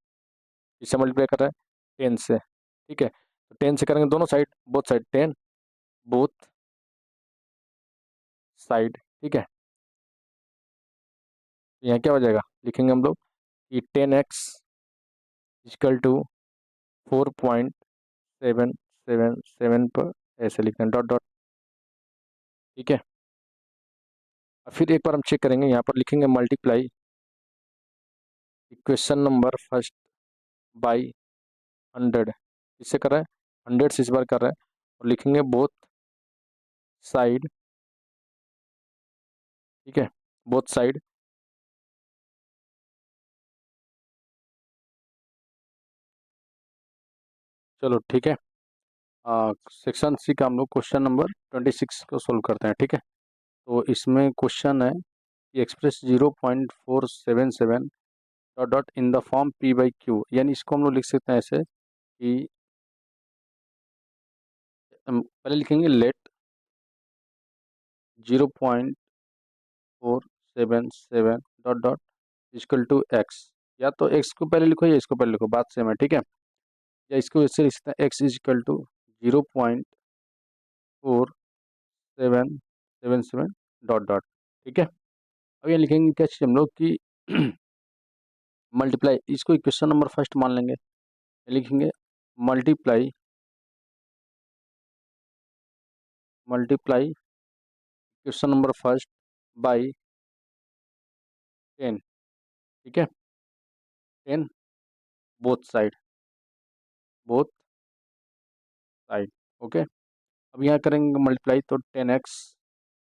इससे मल्टीप्लाई कर रहा है 10 से, ठीक है। तो 10 से करेंगे दोनों side, both side 10, both side, ठीक है। तो यहाँ क्या हो जाएगा, लिखेंगे हम लोग कि 10x इक्वल टू 4.777 पर, ऐसे लिखना डॉट डॉट, ठीक है। और फिर एक बार हम चेक करेंगे, यहाँ पर लिखेंगे multiply equation number first by 100, इससे कर रहा है 100 से इस बार कर रहा है, और लिखेंगे बोथ साइड, ठीक है, बोथ साइड। चलो ठीक है। सेक्शन सी का हम लोग क्वेश्चन नंबर 26 को सोल्व करते हैं, ठीक है। तो इसमें क्वेश्चन है कि express 0.477 dot dot in the form P/Q, यानी इसको हम लोग लिख सकते हैं ऐसे कि पहले लिखेंगे let 0.477 dot dot equal to X, या तो एक्स को पहले लिखो या इसको पहले लिखो, बात सेम है, ठीक है। या इसको इससे लिख सकते हैं x is equal to 0.4777 dot dot, ठीक है। अब ये लिखेंगे क्या चीज़ हम लोग कि मल्टीप्लाई, इसको इक्वेशन नंबर फर्स्ट मान लेंगे, लिखेंगे multiply, multiply equation number first by 10, ठीक है, 10 both side, both side, okay. अब यहाँ करेंगे मल्टीप्लाई, तो 10x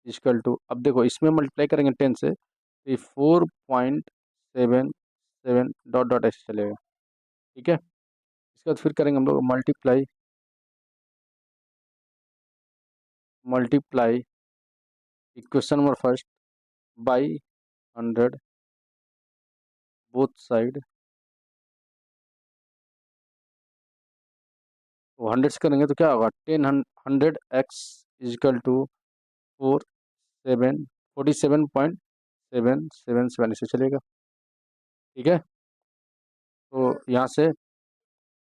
इक्वल टू, अब देखो इसमें मल्टीप्लाई करेंगे 10 से, तो ये 4.77 डॉट डॉट ऐसे चलेगा, ठीक है। इसके बाद फिर करेंगे हम लोग multiply, multiply equation number first by 100 both side, तो 100 से करेंगे तो क्या होगा, 100x इजकल टू 47.777 इसे चलेगा, ठीक है। तो यहाँ से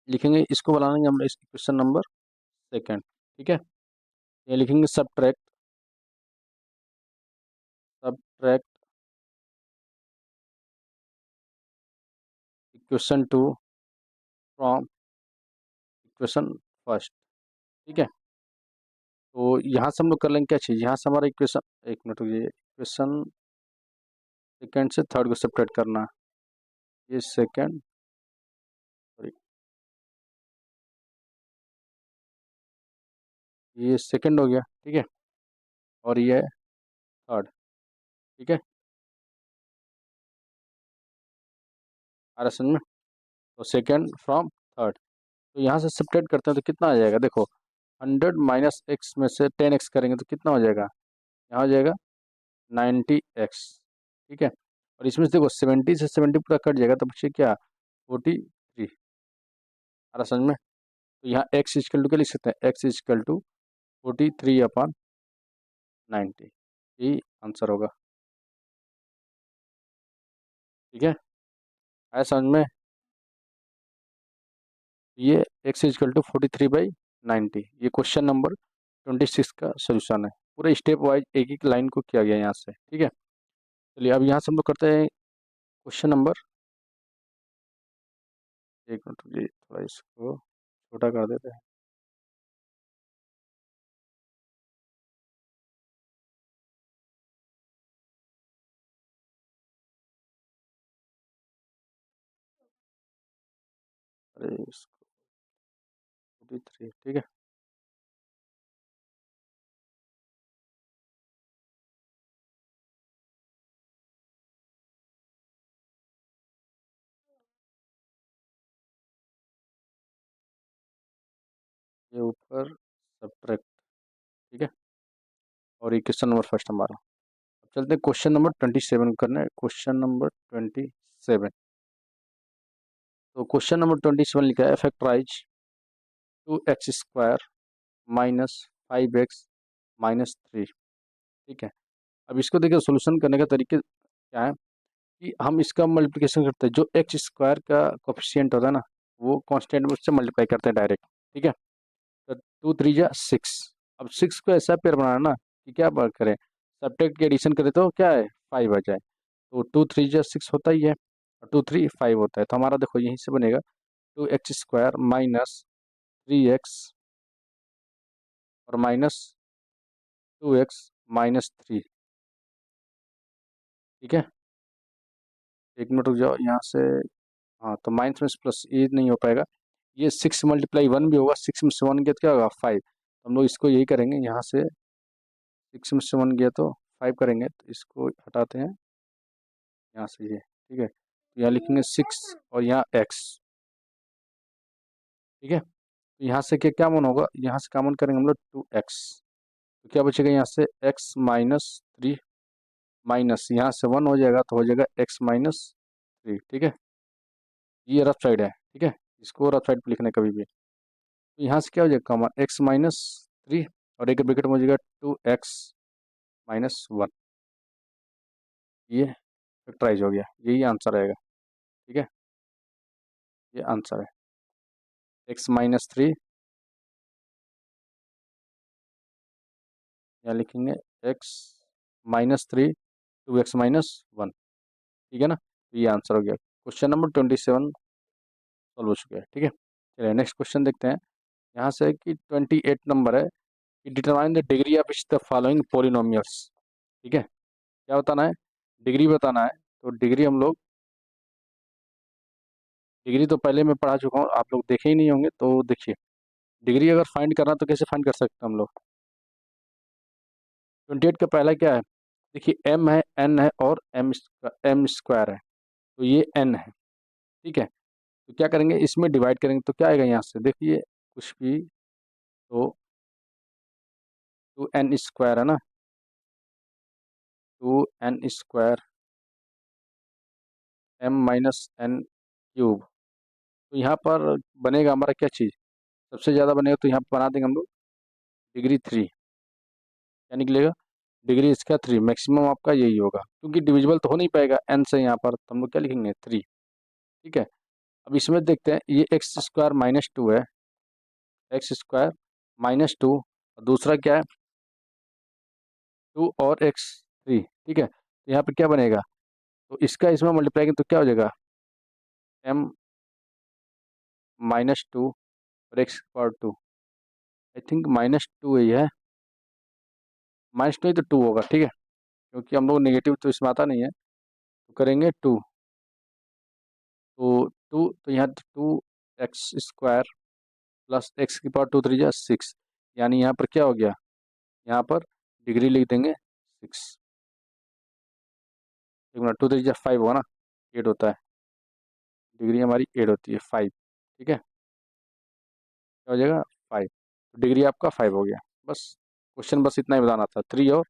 लिखेंगे, इसको बनाएंगे हम इस क्वेश्चन नंबर सेकंड, ठीक है। ये लिखेंगे subtract, subtract equation two from equation first, ठीक है। तो यहाँ से हम लोग कर लेंगे क्या चीज़, यहाँ से हमारा इक्वेशन, एक मिनट रुकिए, इक्वेशन सेकेंड से थर्ड को सेपरेट करना, ये सेकेंड, सॉरी ये सेकेंड हो गया, ठीक है, और ये थर्ड, ठीक है। आ रहा समझ में, तो सेकेंड फ्रॉम थर्ड, तो यहाँ से सेपरेट करते हैं तो कितना आ जाएगा, देखो 100 - x में से 10x करेंगे तो कितना हो जाएगा, यहाँ हो जाएगा 90x, ठीक है। और इसमें से देखो 70 से 70 पूरा कट जाएगा, तो बच्चे क्या 43, आ रहा समझ में। तो यहाँ x इजकल टू क्या लिख सकते हैं, x इजकल टू 43/90, यही आंसर होगा, ठीक है। आया समझ में, ये x इजकल टू 43/90, ये क्वेश्चन नंबर 26 का सोल्यूशन है। पूरे स्टेप वाइज एक एक लाइन को किया गया यहाँ से, ठीक है। चलिए अब यहाँ से हम लोग करते हैं क्वेश्चन नंबर एक मिनट रुकिए, थोड़ा इसको छोटा कर देते हैं। अरे इसको 23, ठीक है। ये ऊपर सब्ट्रैक्ट, ठीक है। और ये क्वेश्चन नंबर फर्स्ट हमारा। अब चलते हैं क्वेश्चन नंबर 27 करना है। Question number 27। तो क्वेश्चन नंबर 27 लिखा है फैक्टराइज 2x² माइनस 5x-3, ठीक है। अब इसको देखिए, सोल्यूशन करने का तरीके क्या है कि हम इसका मल्टीप्लिकेशन करते हैं। जो x² का कोफिशिएंट होता है ना, वो कांस्टेंट में उससे मल्टीप्लाई करते हैं डायरेक्ट, ठीक है। तो 2 3 जा 6। अब 6 को ऐसा पेयर बनाना ना कि क्या बात करें, सब्ट्रैक्ट के एडिशन करें तो क्या है, 5 आ जाए। तो 2 3 जा 6 होता ही है, और 2 3 5 होता है। तो हमारा देखो यहीं से बनेगा 2x² माइनस 3x और माइनस 2x-3, ठीक है। एक मिनट रुक जाओ यहाँ से। हाँ, तो माइनस में प्लस ये नहीं हो पाएगा। ये 6 × 1 भी होगा, 6 में से 1 गया तो क्या होगा, 5। तो हम लोग इसको यही करेंगे, यहाँ से 6 में से 1 गया तो 5 करेंगे। तो इसको हटाते हैं यहाँ से, ये ठीक है। तो यहाँ लिखेंगे 6 और यहाँ x, ठीक है। तो यहाँ से क्या क्या कॉमन होगा, यहाँ से कॉमन करेंगे हम लोग 2x। तो क्या बचेगा यहाँ से x-3 माइनस यहाँ से 1 हो जाएगा, तो हो जाएगा x-3, ठीक है। ये रफ साइड है, ठीक है। इसको रफ साइड पे लिखना है कभी भी। तो यहाँ से क्या हो जाएगा कॉमन, x-3, और एक ब्रैकेट में हो जाएगा 2x-1। ये फैक्टराइज हो गया, यही आंसर आएगा, ठीक है। ये आंसर है x-3, यहाँ लिखेंगे x-3 2x-1, ठीक है ना। तो ये आंसर हो गया। क्वेश्चन नंबर 27 सॉल्व हो चुका है, ठीक है। चलिए नेक्स्ट क्वेश्चन देखते हैं। यहाँ से कि 28 नंबर है कि determine the degree of the following polynomials, ठीक है। क्या बताना है, डिग्री बताना है। तो डिग्री हम लोग, डिग्री तो पहले मैं पढ़ा चुका हूँ, आप लोग देखे ही नहीं होंगे। तो देखिए, डिग्री अगर फाइंड करना तो कैसे फाइंड कर सकते हैं हम लोग। 28 का पहला क्या है, देखिए m है, n है और m² है। तो ये n है, ठीक है। तो क्या करेंगे, इसमें डिवाइड करेंगे तो क्या आएगा यहाँ से, देखिए कुछ भी। तो 2n² है ना, 2n² m-n³। तो यहाँ पर बनेगा हमारा क्या चीज़, सबसे ज़्यादा बनेगा तो यहाँ पर बना देंगे हम लोग डिग्री 3। क्या निकलेगा, डिग्री इसका 3, मैक्सिमम आपका यही होगा, क्योंकि डिविजिबल तो हो नहीं पाएगा n से यहाँ पर। तो हम लोग क्या लिखेंगे 3, ठीक है। अब इसमें देखते हैं, ये x² - 2 है, x² - 2, और दूसरा क्या है 2 और x3, ठीक है। तो यहाँ पे क्या बनेगा, तो इसका इसमें मल्टीप्लाई करें तो क्या हो जाएगा m-2 और x²2। आई थिंक -2 ही है, -2 ही तो 2 होगा, ठीक है। क्योंकि हम लोग नेगेटिव तो इसमें आता नहीं है, तो करेंगे 2। तो 2, तो यहाँ 2x² प्लस x⁻², 2 3 जा 6। यानी यहाँ पर क्या हो गया, यहाँ पर डिग्री लिख देंगे 6। एक मिनट, 2 3 जा 5 होगा ना, 8 होता है, डिग्री हमारी 8 होती है, 5, ठीक है। क्या हो जाएगा 5। तो डिग्री आपका 5 हो गया। बस क्वेश्चन बस इतना ही बताना था, 3 और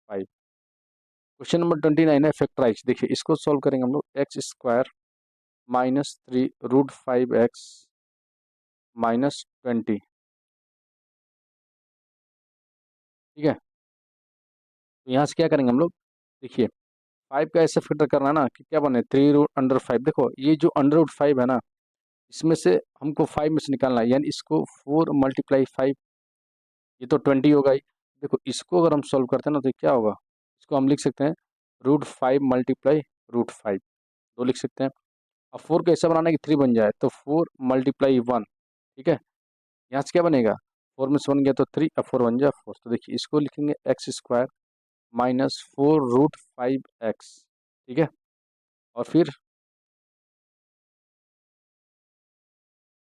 5। क्वेश्चन नंबर 29 है फैक्टराइज। देखिए इसको सॉल्व करेंगे हम लोग, x²-3√5x-20, ठीक है। तो यहाँ से क्या करेंगे हम लोग, देखिए 5 का ऐसे फिल्टर करना ना कि क्या बने 3√5। देखो ये जो √5 है ना, इसमें से हमको 5 में से निकालना है, यानी इसको 4 × 5, ये तो 20 होगा ही। देखो इसको अगर हम सॉल्व करते हैं ना तो क्या होगा, इसको हम लिख सकते हैं √5 × √5, 2 लिख सकते हैं। अब 4 को ऐसा बनाना है कि 3 बन जाए, तो 4 × 1, ठीक है। यहाँ से क्या बनेगा, 4 में से 1 गया तो 3, अब 4 बन जाए 4। तो देखिए इसको लिखेंगे x² -4√5x, ठीक है। और फिर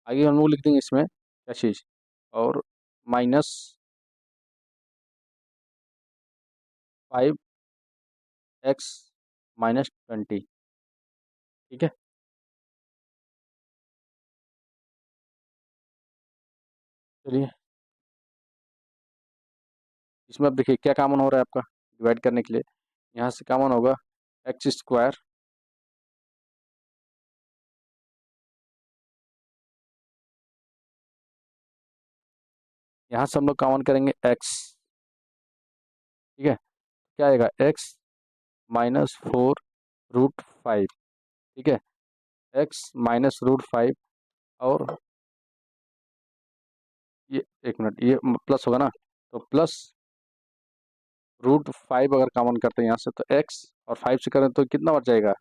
आगे हम लोग लिख देंगे इसमें क्या चीज़, और -5x -20, ठीक है। चलिए इसमें अब देखिए क्या कॉमन हो रहा है आपका डिवाइड करने के लिए, यहाँ से कॉमन होगा x², यहाँ से हम लोग कॉमन करेंगे x, ठीक है। क्या आएगा x -4√5, ठीक है। x -√5, और ये एक मिनट, ये प्लस होगा ना, तो +√5 अगर कॉमन करते हैं यहाँ से, तो x और 5 से करें तो कितना बच जाएगा,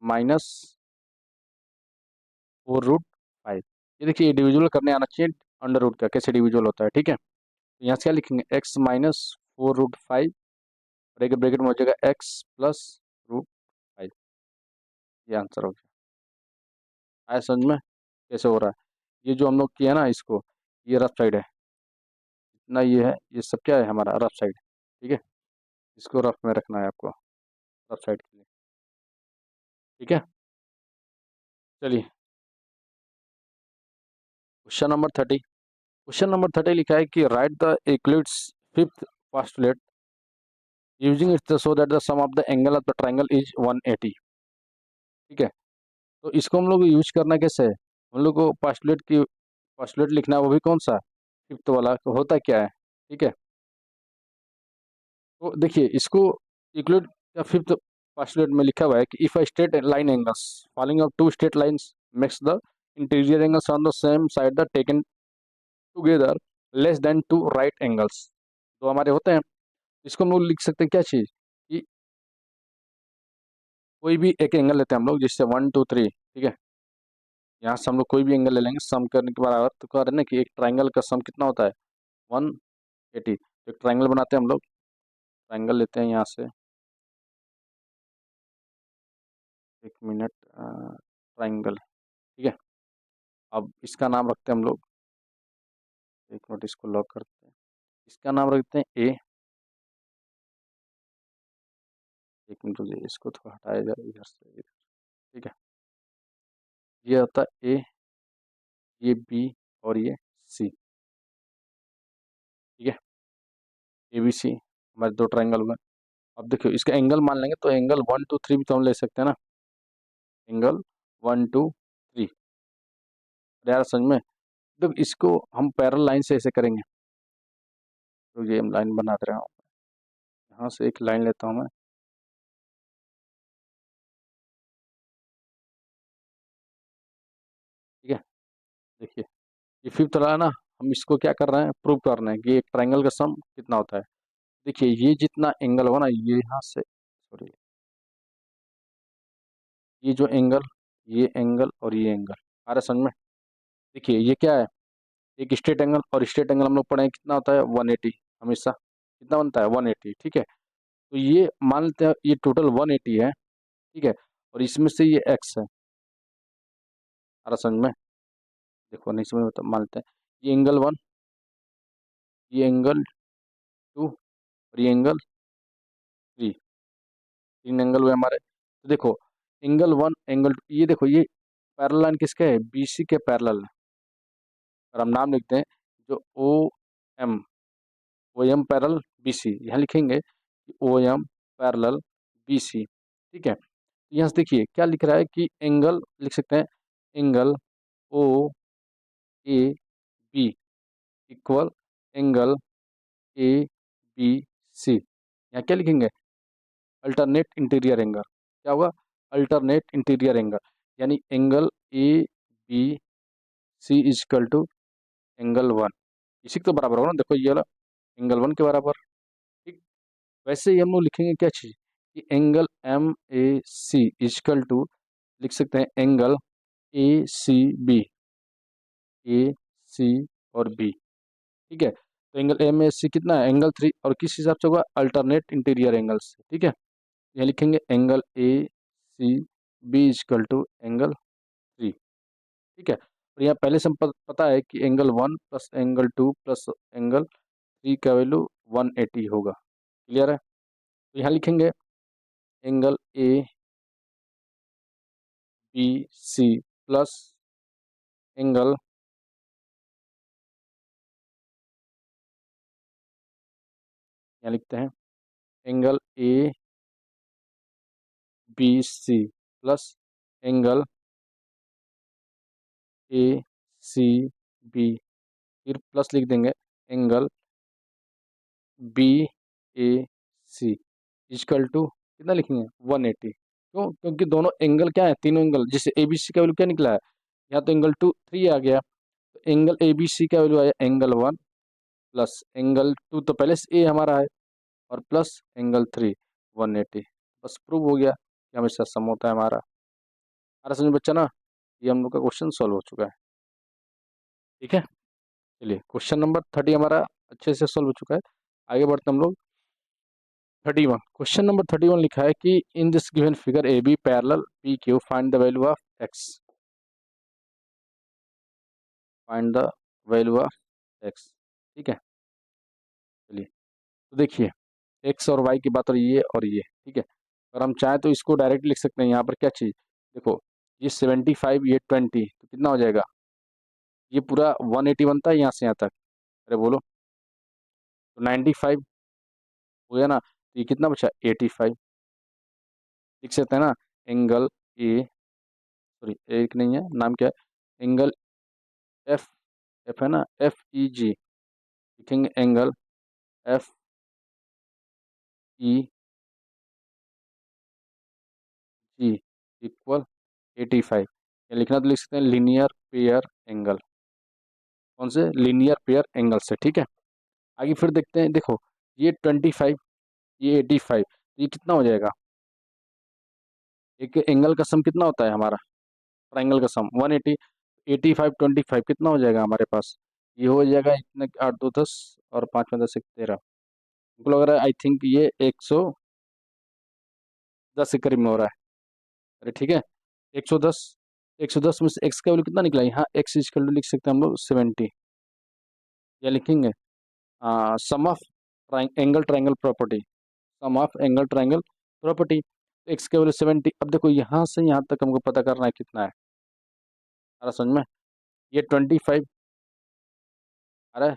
-4√5। ये देखिए डिविजुअल करने आना चाहिए अंडर रूट का, कैसे डिविजुअल होता है, ठीक है। तो यहाँ से क्या लिखेंगे, x -4√5, ब्रैकेट ब्रैकेट में हो जाएगा x +√5। ये आंसर हो गया। आया समझ में कैसे हो रहा है, ये जो हम लोग किया ना इसको, ये रफ साइड है, इतना ये है, ये सब क्या है हमारा रफ साइड, ठीक है। इसको रफ में रखना है आपको, रफ साइड के लिए, ठीक है। चलिए क्वेश्चन नंबर 30 लिखा है कि write the Euclid's fifth postulate using it so that the sum of the angle of the triangle is 180, ठीक है। तो इसको हम लोग यूज करना कैसे है, हम लोग को पोस्टुलेट लिखना है, वो भी कौन सा, फिफ्थ वाला, तो होता क्या है, ठीक है। तो देखिए इसको यूक्लिड का फिफ्थ पोस्टुलेट में लिखा हुआ है कि if a straight line angles following of two straight lines makes the interior angles on the same side the taken together less than two right angles, तो हमारे होते हैं। इसको हम लोग लिख सकते हैं क्या चीज़, कि कोई भी एक एंगल लेते हैं हम लोग, जिससे 1 2 3, ठीक है। यहाँ से हम लोग कोई भी एंगल ले लेंगे सम करने के बराबर, तो कह रहे हैं ना कि एक ट्राइंगल का सम कितना होता है, 180। तो एक ट्राइंगल बनाते हैं हम लोग, ट्राइंगल लेते हैं यहाँ से, एक मिनट, ट्राइंगल, ठीक है। अब इसका नाम रखते हैं हम लोग, एक मिनट इसको लॉक करते हैं, इसका नाम रखते हैं ए, एक मिनट रुकिए, इसको थोड़ा हटाया जाए इधर से इधर, ठीक है। ये होता है ए, ये बी, और ये सी, ठीक है। ए बी सी हमारे दो ट्राइंगल हुए। अब देखियो इसका एंगल मान लेंगे, तो एंगल 1 2 3 भी तो हम ले सकते हैं ना, एंगल 1 2 3, यार समझ में। तो इसको हम पैरेलल लाइन से ऐसे करेंगे, तो ये हम लाइन बना दे रहा हूँ, यहाँ से एक लाइन लेता हूँ मैं, ठीक है। देखिए ये फिफ्थ रहा ना, हम इसको क्या कर रहे हैं, प्रूव कर रहे हैं कि एक ट्राइंगल का सम कितना होता है। देखिए ये जितना एंगल हो ना, ये यहाँ से, सॉरी, ये जो एंगल, ये एंगल और ये एंगल आ रहा है समझ में। देखिए ये क्या है, एक स्ट्रेट एंगल, और स्ट्रेट एंगल हम लोग पढ़े हैं कितना होता है, 180, हमेशा कितना बनता है, 180, ठीक है। तो ये मान लेते हैं ये टोटल 180 है, ठीक है। और इसमें से ये एक्स है, आ रहा समझ में। देखो नहीं समझ में तो मान लेते हैं, ये एंगल 1, ये एंगल 2, और ये एंगल 3, तीन एंगल हुए हमारे। तो देखो एंगल 1 एंगल 2, ये देखो ये पैरेलल लाइन किसके है, बीसी के पैरेलल है। और हम नाम लिखते हैं जो M O M parallel B C, यहाँ लिखेंगे O M parallel B C, ठीक है। यहाँ से देखिए क्या लिख रहा है कि एंगल लिख सकते हैं, angle O A B equal angle A B C. यहाँ क्या लिखेंगे, अल्टरनेट इंटीरियर एंगल, क्या होगा, अल्टरनेट इंटीरियर एंगल, यानी angle A B C is equal to angle 1, इसी के तो बराबर होगा ना, देखो ये वाला एंगल 1 के बराबर, ठीक। वैसे ही हम लोग लिखेंगे क्या चीज़, कि angle M A C is equal to लिख सकते हैं angle A C B, A सी और बी, ठीक है। तो एंगल एम एस सी कितना है, एंगल 3, और किस हिसाब से होगा, अल्टरनेट इंटीरियर एंगल्स, ठीक है। यहाँ लिखेंगे angle A C B is equal to angle 3, ठीक है। और यहाँ पहले से हम पता है कि angle 1 plus angle 2 plus angle 3 का वैल्यू 180 होगा, क्लियर है। तो यहाँ लिखेंगे angle A B C plus angle, यहाँ लिखते हैं angle A B C plus angle A C B, फिर प्लस लिख देंगे angle B A C is equal to कितना लिखेंगे 180। क्यों, क्योंकि दोनों एंगल क्या है, तीनों एंगल, जैसे ए बी सी का वैल्यू क्या निकला है, यहाँ तो एंगल 3 आ गया, तो एंगल ए बी सी का वैल्यू आया एंगल 1 प्लस एंगल 2, तो पहले से ए हमारा है, और प्लस एंगल 3 180। बस प्रूव हो गया कि हमेशा सम होता है हमारा। समझ में बच्चा ना, ये हम लोग का क्वेश्चन सॉल्व हो चुका है, ठीक है। चलिए क्वेश्चन नंबर 30 हमारा अच्छे से सॉल्व हो चुका है। आगे बढ़ते हम लोग 31। क्वेश्चन नंबर 31 लिखा है कि in this given figure A B parallel P Q, find the value of x, find the value of x, ठीक है। चलिए तो देखिए एक्स और वाई की बात हो रही है और ये, ठीक है। और हम चाहें तो इसको डायरेक्ट लिख सकते हैं, यहाँ पर क्या चीज़, देखो ये 75 ये 20, तो कितना हो जाएगा, ये पूरा 180 बनता है यहाँ से यहाँ तक, अरे बोलो, तो 95 हो गया ना, तो ये कितना बचा 85, लिख सकते हैं ना एंगल ए, सॉरी एक नहीं है, नाम क्या है, एंगल एफ, एफ है ना, एफ ई जी, लिखेंगे एंगल एफ ई जी इक्वल 85। ये लिखना तो लिख सकते हैं लीनियर पेयर एंगल, कौन से, लीनियर पेयर एंगल से, ठीक है। आगे फिर देखते हैं, देखो ये 25 ये 85, तो ये कितना हो जाएगा, एक एंगल का सम कितना होता है हमारा, ट्राइंगल का सम 180, 85 25 कितना हो जाएगा हमारे पास, ये हो जाएगा इतने 8 2 10 और 5 में 10 1 13, हमको लग रहा है आई थिंक ये 110 के करीब में हो रहा है, अरे ठीक है 110, 110 में से एक्स का वैल्यू कितना निकला, यहाँ एक्स इक्वल टू लिख सकते हैं हम लोग 70, या लिखेंगे sum of angle triangle property, sum of angle triangle property, X का वैल्यू 70। अब देखो यहाँ से यहाँ तक हमको पता करना है कितना है, अरे समझ में, ये 25, अरे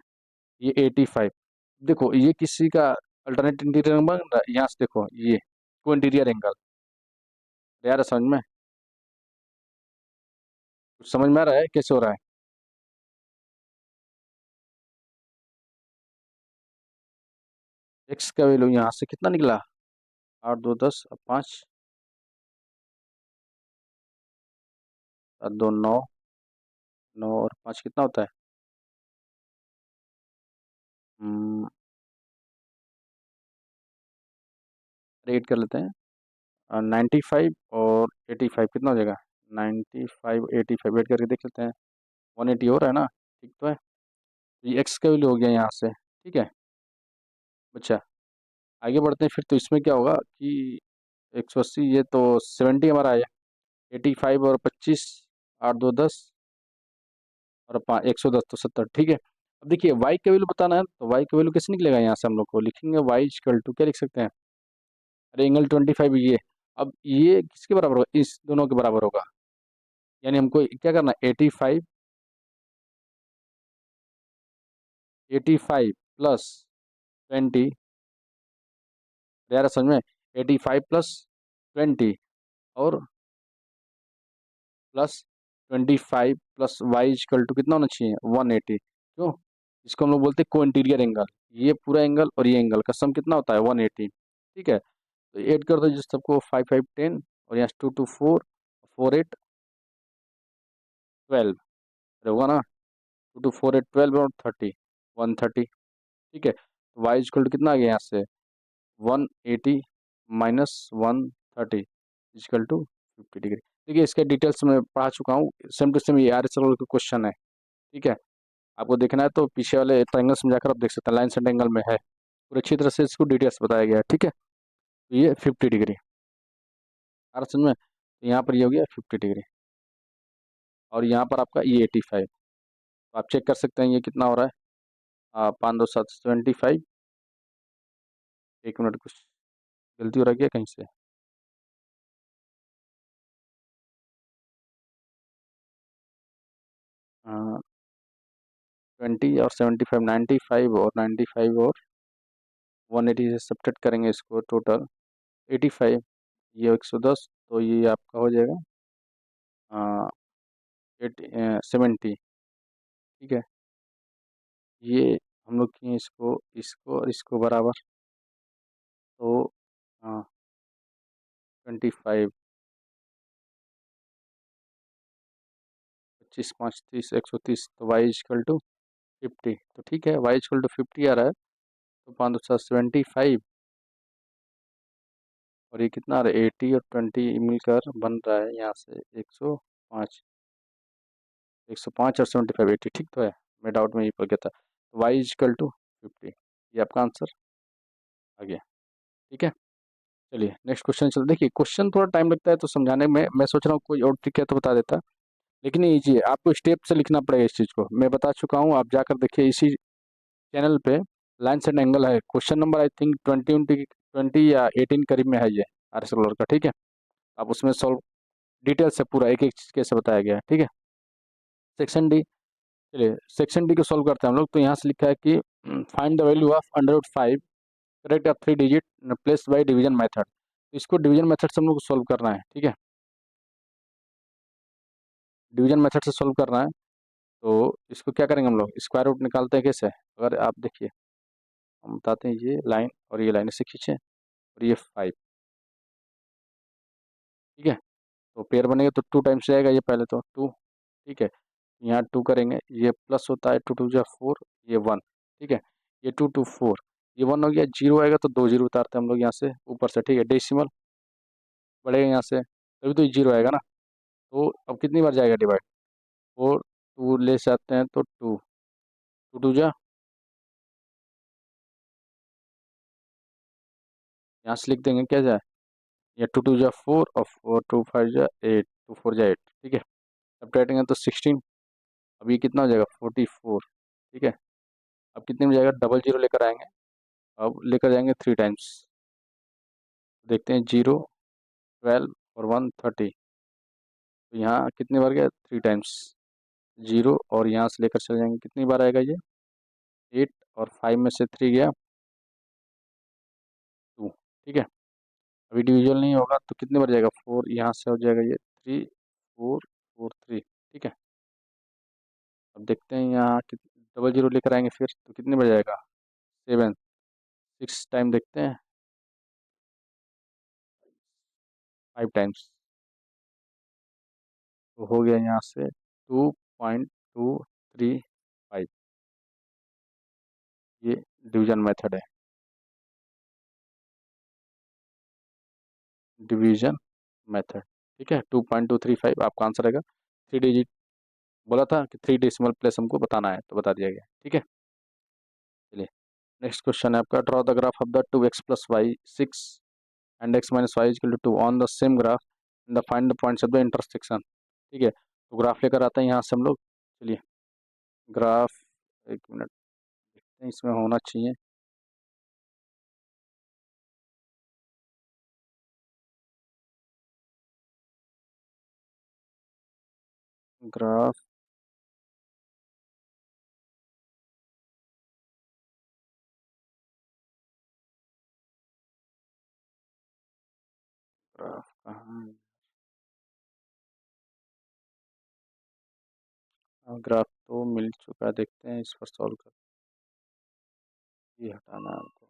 ये 85, देखो ये किसी का अल्टरनेट इंटीरियर एंगल बन रहा है, यहाँ से देखो ये को इंटीरियर एंगल, यार समझ में, कुछ समझ में आ रहा है कैसे हो रहा है, एक्स का वैल्यू यहाँ से कितना निकला 8 2 10 और 5 7 2 9, 9 और 5 कितना होता है, 8 कर लेते हैं, 95 और 85 कितना हो जाएगा, 95 85 ऐड करके देख लेते हैं, 180 हो रहा है ना, ठीक तो है। ये एक्स का वैल्यू हो गया यहाँ से, ठीक है बच्चा। आगे बढ़ते हैं फिर, तो इसमें क्या होगा कि 180, ये तो 70 हमारा आया, 85 और 25 8 2 10 और 5 110 तो 70, ठीक है। अब देखिए वाई का वैल्यू बताना है, तो वाई का वैल्यू कैसे निकलेगा, यहाँ से हम लोग को लिखेंगे वाई इक्वल टू क्या लिख सकते हैं, अरे एंगल 25 ये, अब ये किसके बराबर होगा, इस दोनों के बराबर होगा, यानी हमको क्या करना है 85, 85 प्लस 20, यार समझ में, 85 प्लस 20 और plus 25 plus y equal to कितना होना चाहिए 180, क्यों, इसको हम लोग बोलते हैं को इंटीरियर एंगल, ये पूरा एंगल और ये एंगल का सम कितना होता है 180, ठीक है। तो ऐड कर दो जिस सबको 5 5 10 और यहाँ 2 2 4 4 8 12 होगा ना, 2 2 4 8 12 और 30 130, ठीक है। तो वाई इक्वल टू कितना आ गया यहाँ से 180 माइनस 130 इक्वल टू 50 डिग्री। देखिए इसके डिटेल्स में पढ़ा चुका हूँ, सेम टू सेम ये RSL का क्वेश्चन है, ठीक है। आपको देखना है तो पीछे वाले ट्रायंगल समझाकर आप देख सकते हैं, लाइन सेंट एंगल में है, पूरी अच्छी तरह से इसको डिटेल्स बताया गया है, ठीक है। तो ये 50 डिग्री, आ रहा समझ में, तो यहाँ पर ये हो गया 50 डिग्री, और यहाँ पर आपका ये 85, तो आप चेक कर सकते हैं ये कितना हो रहा है, 5 2 7 75। एक मिनट, कुछ गलती हो रहा है क्या कहीं से? 20 और 75, 95 और 95 और 180 से सब्ट्रैक्ट करेंगे इसको, टोटल 85, ये 110, तो ये आपका हो जाएगा 70, ठीक है। ये हम लोग किए इसको इसको और इसको बराबर, तो 25, 25 5 30, 130, तो y = 50, तो ठीक है, y = 50 आ रहा है, तो 5 2 7 75, और ये कितना आ रहा है 80 और 20 मिलकर बन रहा है यहाँ से 105 और 75, 80, ठीक तो है, मैं डाउट में ही पड़ गया था। तो y = 50, ये आपका आंसर आ गया, ठीक है। चलिए नेक्स्ट क्वेश्चन चल, देखिए क्वेश्चन थोड़ा टाइम लगता है तो समझाने में, मैं सोच रहा हूँ कोई और ट्रिक है तो बता देता, लेकिन ये ईजी है, आपको स्टेप से लिखना पड़ेगा इस चीज़ को, मैं बता चुका हूँ, आप जाकर देखिए इसी चैनल पे, लाइन एंड एंगल है, क्वेश्चन नंबर आई थिंक 20 या 18 करीब में है ये, RS रोलर का, ठीक है। आप उसमें सॉल्व डिटेल से पूरा एक एक चीज़ कैसे बताया गया है, ठीक है। सेक्शन डी, चलिए सेक्शन डी को सॉल्व करते हैं हम लोग, तो यहाँ से लिखा है कि find the value of √5, correct या 3 digit place by division method, इसको डिवीजन मेथड से हम लोग को सॉल्व करना है, ठीक है, डिवीजन मेथड से सॉल्व करना है। तो इसको क्या करेंगे हम लोग, स्क्वायर रूट निकालते हैं कैसे, अगर आप देखिए, हम बताते हैं, ये लाइन और ये लाइन इसे खींचें, और ये 5, ठीक है, तो पेयर बनेगा तो 2 टाइम्स जाएगा ये, पहले तो 2, ठीक है, यहाँ 2 करेंगे, ये प्लस होता है, 2 2 जा 4, ये 1, ठीक है, ये 2 2 4, ये 1 हो गया, जीरो आएगा तो 2 जीरो उतारते हैं हम लोग यहाँ से ऊपर से, ठीक है, डेसिमल बढ़ेगा यहाँ से, तभी तो जीरो आएगा ना, तो अब कितनी बार जाएगा डिवाइड, 4, 2 ले से आते हैं तो 2, 2 2 जा, यहाँ से लिख देंगे क्या जाए, या 2 2 जा 4, और 4 2 5 जा 8, 2 4 जा 8, ठीक है, अब काटेंगे तो 16, अब ये कितना हो जाएगा 44, ठीक है। अब कितने में जाएगा, डबल जीरो लेकर आएंगे, अब लेकर जाएंगे 3 टाइम्स, देखते हैं, 0 12 और 1 30, तो यहाँ कितनी बार गया 3 टाइम्स, 0, और यहाँ से लेकर चले जाएंगे, कितनी बार आएगा ये 8, और 5 में से 3 गया 2, ठीक है। अभी डिविजन नहीं होगा तो कितनी बार जाएगा 4, यहाँ से हो जाएगा ये 3 4 4 3, ठीक है। अब देखते हैं यहाँ डबल जीरो लेकर आएंगे फिर, तो कितनी बार जाएगा 7, 6 टाइम देखते हैं, 5 टाइम्स, तो हो गया यहाँ से 2.235, ये डिवीजन मेथड है, डिवीजन मेथड, ठीक है, 2.235 आपका आंसर रहेगा, 3 डिजिट बोला था कि 3 डेसिमल प्लेस हमको बताना है, तो बता दिया गया, ठीक है। चलिए नेक्स्ट क्वेश्चन है आपका, draw the graph of the 2x + y 6 and x - y = 2 on the same graph and the find the points of the intersection, ठीक है, तो ग्राफ लेकर आते हैं यहाँ से हम लोग, चलिए ग्राफ, एक मिनट देखते हैं इसमें होना चाहिए, ग्राफ, ग्राफ कहाँ है? ग्राफ तो मिल चुका है, देखते हैं इस पर सॉल्व कर, ये हटाना है हमको,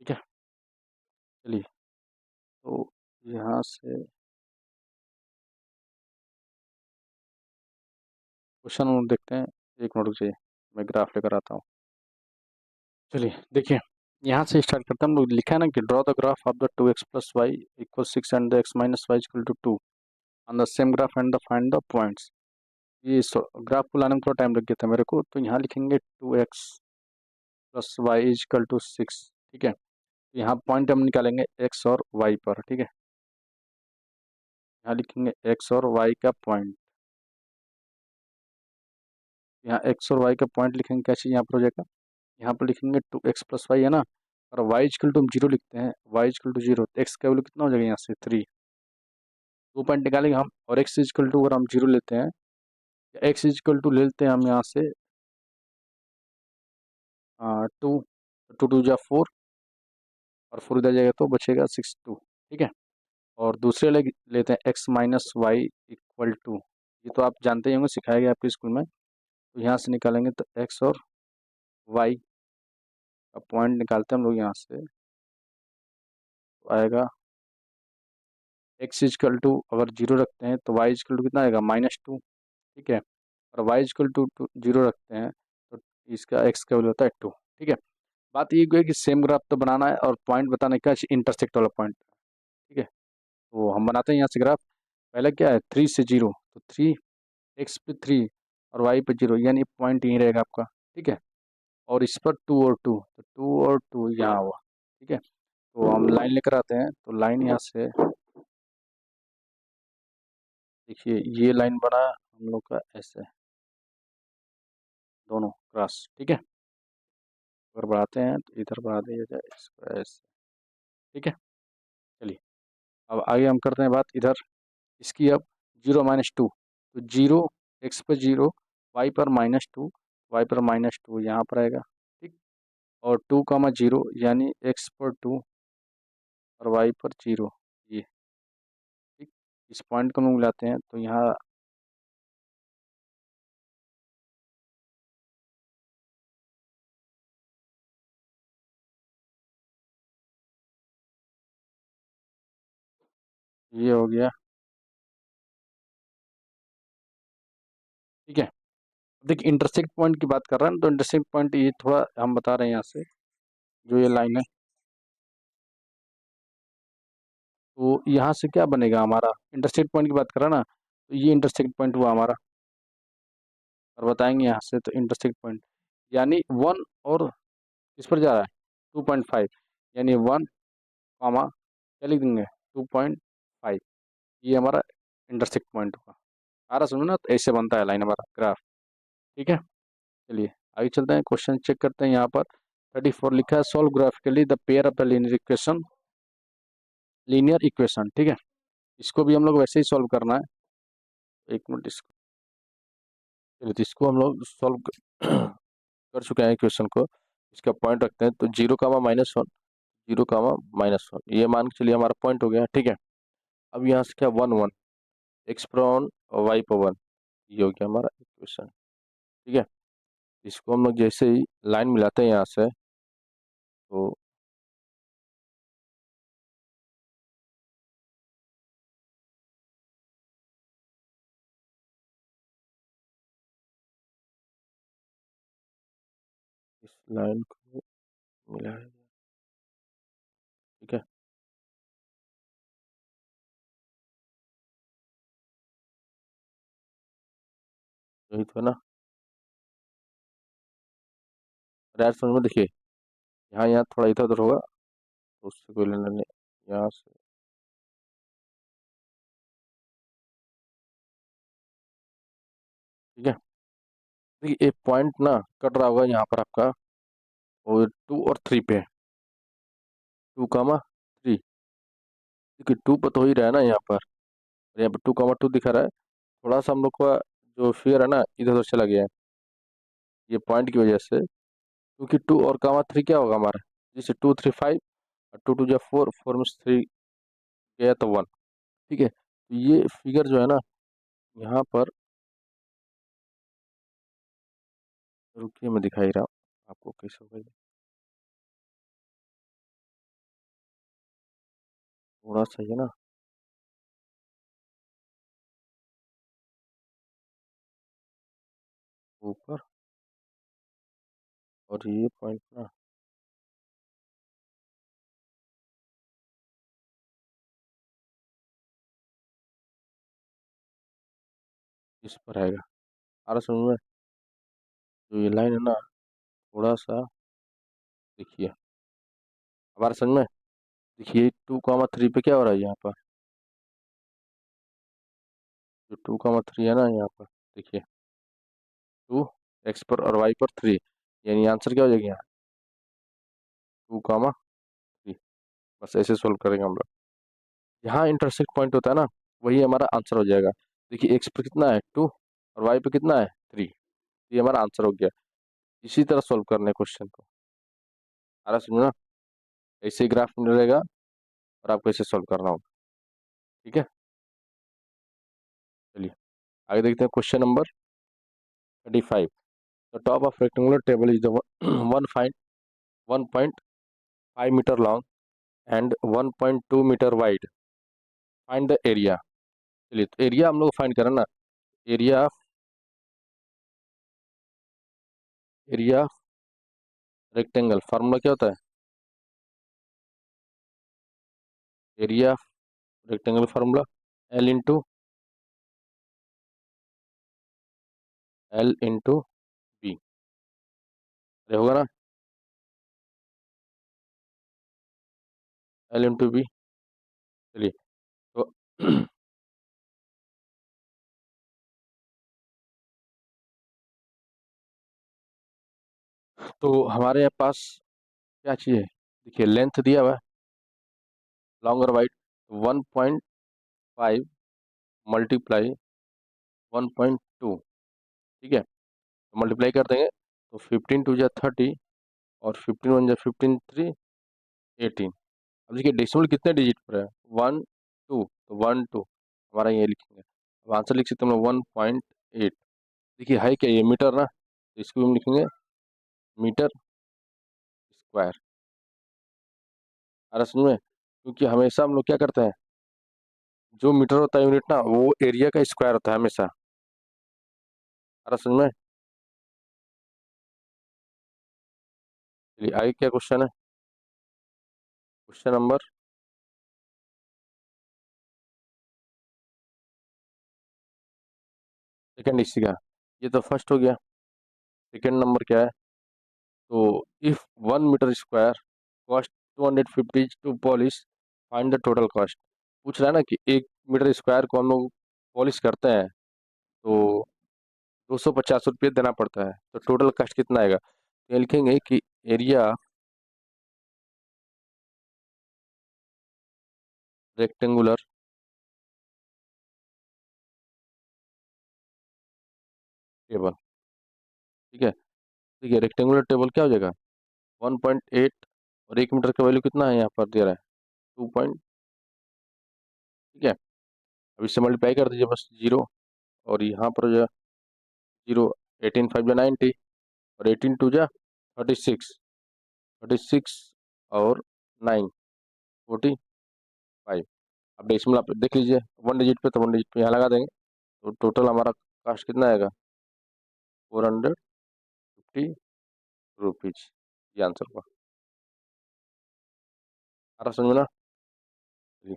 ठीक है। चलिए, तो यहाँ से क्वेश्चन नंबर देखते हैं। एक मिनट रुकिए, मैं ग्राफ लेकर आता हूँ। चलिए देखिए, यहाँ से स्टार्ट करते हैं हम लोग। लिखा है ना कि draw the graph of the 2x+y=6 and the x minus y equal to 2 on the same graph and the find the points. ये ग्राफ को लाने में थोड़ा टाइम लग गया था मेरे को, तो यहाँ लिखेंगे 2x+y=6। ठीक है, तो यहाँ पॉइंट हम निकालेंगे x और y पर। ठीक है, यहाँ लिखेंगे x और y का पॉइंट। यहाँ x और y का पॉइंट लिखेंगे, क्या चीज़ यहाँ पर हो जाएगा, यहाँ पर लिखेंगे 2x+y है ना, और y इक्वल टू हम जीरो लिखते हैं, y इक्वल टू जीरो, तो x का वैल्यू कितना हो जाएगा यहाँ से 3। 2 पॉइंट निकालेंगे हम, और x इक्वल टू अगर हम जीरो लेते हैं, x इक्वल टू ले लेते हैं हम यहाँ से 2, 2 2 जा 4, और 4 इधर जाएगा तो बचेगा 6 2। ठीक है, और दूसरे लेते हैं x minus y equal to, ये तो आप जानते ही होंगे, सिखाया गया आपके स्कूल में। तो यहाँ से निकालेंगे तो x और y का पॉइंट निकालते हैं हम लोग यहाँ से, तो आएगा x इक्वल टू अगर जीरो रखते हैं तो y इक्वल टू कितना आएगा -2। ठीक है, और y इक्वल टू जीरो रखते हैं तो इसका x का वैल्यू होता है 2। ठीक है, बात ये है कि सेम ग्राफ तो बनाना है और पॉइंट बताने का, इंटरसेक्ट वाला पॉइंट। ठीक है, तो हम बनाते हैं यहाँ से ग्राफ। पहले क्या है, 3 से 0, तो 3, x पे 3 और y पे 0, यानी पॉइंट यहीं रहेगा आपका। ठीक है, और इस पर 2 और 2, तो 2 और 2 यहाँ हुआ। ठीक है, तो हम लाइन लेकर आते हैं, तो लाइन यहाँ से देखिए, ये लाइन बना हम लोग का ऐसे, दोनों क्रॉस। ठीक है, अगर बढ़ाते हैं तो इधर बढ़ा दिया जाए इसको ऐसे। ठीक है, चलिए अब आगे हम करते हैं बात इधर इसकी। अब 0 - 2, तो 0 x पर 0, y पर -2, y पर -2 यहाँ पर आएगा। ठीक, और 2 0 यानी x पर 2 और y पर 0, ये। ठीक, इस पॉइंट को हम लोग मिलाते हैं, तो यहाँ ये हो गया। ठीक है, देखिए इंटरसेक्ट पॉइंट की बात कर रहे हैं, तो इंटरसेक्ट पॉइंट ये थोड़ा हम बता रहे हैं यहाँ से, जो ये लाइन है, तो यहाँ से क्या बनेगा हमारा, इंटरसेक्ट पॉइंट की बात कर रहा है ना, तो ये इंटरसेक्ट पॉइंट हुआ हमारा, और बताएंगे यहाँ से तो इंटरसेक्ट पॉइंट यानी 1 और किस पर जा रहा है, 2.5, यानी 1 कॉमा क्या लिख देंगे 2.5, ये हमारा इंटरसेक्ट पॉइंट होगा। आ रहा सुनो ना, तो ऐसे बनता है लाइन हमारा ग्राफ। ठीक है, चलिए आगे चलते हैं, क्वेश्चन चेक करते हैं। यहाँ पर 34 लिखा है, solve graphically the pair of the linear equation. ठीक है, इसको भी हम लोग वैसे ही सॉल्व करना है। एक मिनट, इसको चलिए, तो इसको हम लोग सॉल्व कर चुके हैं इक्वेशन को। इसका पॉइंट रखते हैं, तो 0, -1, 0, -1, ये मान के चलिए हमारा पॉइंट हो गया। ठीक है, अब यहाँ से क्या 1 1 एक्स प्रॉन वाई पर 1, ये हो गया हमारा इक्वेशन। ठीक है, इसको हम लोग जैसे ही लाइन मिलाते हैं यहाँ से, तो इस लाइन को मिलाया। ठीक है, यही तो है ना, यार समझ में, देखिए यहाँ यहाँ थोड़ा इधर उधर होगा, तो उससे कोई लेना नहीं, यहाँ से। ठीक है, देखिए एक पॉइंट ना कट रहा होगा यहाँ पर आपका, और 2 और 3 पे, 2, 3, देखिए 2 पर तो हो ही रहा है ना यहाँ पर, और यहाँ पर 2, 2 दिखा रहा है। थोड़ा सा हम लोग का जो फिगर है ना, इधर उधर चला गया है ये पॉइंट की वजह से, क्योंकि 2 और 3 क्या होगा हमारा, जैसे 2 3 5, और 2 2 जा 4, 4 में 3 गया तो 1। ठीक है, तो ये फिगर जो है ना यहाँ पर, रुकिए मैं दिखा ही रहा हूँ, आपको कैसे होगा ये। थोड़ा सा है ना ऊपर, और ये पॉइंट ना इस पर आएगा। आ रहा समझ में? जो ये लाइन है ना, थोड़ा सा देखिए, हमारा समझ में? देखिए 2,3 पे क्या हो रहा है यहाँ पर, जो 2,3 है ना यहाँ पर, देखिए 2 x पर और y पर 3, यानी आंसर क्या हो जाएगा यहाँ, 2,3। बस ऐसे सोल्व करेंगे हम लोग। यहाँ इंटरसेक्ट पॉइंट होता है ना, वही हमारा आंसर हो जाएगा। देखिए x पर कितना है 2 और y पे कितना है 3, ये हमारा आंसर हो गया। इसी तरह सोल्व करने क्वेश्चन को। आ रहा समझना? ऐसे ग्राफ मिलेगा और आपको ऐसे सोल्व करना होगा। ठीक है, चलिए आगे देखते हैं question number 35। The top of rectangular table is the one find 1.5 metre long and 1.2 metre wide. Find the area. चलिए तो एरिया हम लोग फाइंड करें ना। एरिया एरिया रेक्टेंगल फार्मूला क्या होता है? Area rectangle formula L into B. अरे होगा ना, L इंटू बी। चलिए तो तो हमारे पास क्या चाहिए? देखिए लेंथ दिया हुआ है लॉन्ग और वाइड, 1.5 मल्टीप्लाई 1.2। ठीक है, तो मल्टीप्लाई कर देंगे तो 15 2 जा 30, और 15 1 जा 15 3 18। अब देखिए डेसिमल कितने डिजिट पर है, 1 2, तो 1 2 हमारा ये लिखेंगे। अब आंसर लिख सकते हैं हम लोग 1.8। देखिए है क्या, ये मीटर ना, तो इसको भी हम लिखेंगे मीटर स्क्वायर। अरे समझ में? क्योंकि हमेशा हम लोग क्या करते हैं, जो मीटर होता है यूनिट ना, वो एरिया का स्क्वायर होता है हमेशा। अरे समझ में? चलिए आगे क्या क्वेश्चन है, क्वेश्चन नंबर सेकंड इसी का। ये तो फर्स्ट हो गया। सेकंड नंबर क्या है, तो if 1 metre square cost 250 to polish, find the total cost. पूछ रहा है ना कि 1 मीटर स्क्वायर को हम लोग पॉलिश करते हैं तो 250 रुपये देना पड़ता है, तो टोटल कॉस्ट कितना आएगा? तो ये लिखेंगे कि एरिया रेक्टेंगुलर टेबल। ठीक है, ठीक है, रेक्टेंगुलर टेबल क्या हो जाएगा, 1.8, और 1 मीटर का वैल्यू कितना है यहाँ पर दे रहा है, 2 पॉइंट। ठीक है, अब इससे मल्टीप्लाई कर दीजिए बस, जीरो, और यहाँ पर जो है जीरो, 18 5 जा 90, और 18 2 जा 36, 36 और 9 45। अब डेसिमल आप देख लीजिए, 1 डिजिट पे, तो 1 डिजिट पे यहाँ लगा देंगे, तो टोटल हमारा कास्ट कितना आएगा, 450 रुपीज। ये आंसर हुआ। आ रहा समझ में ना? चलिए।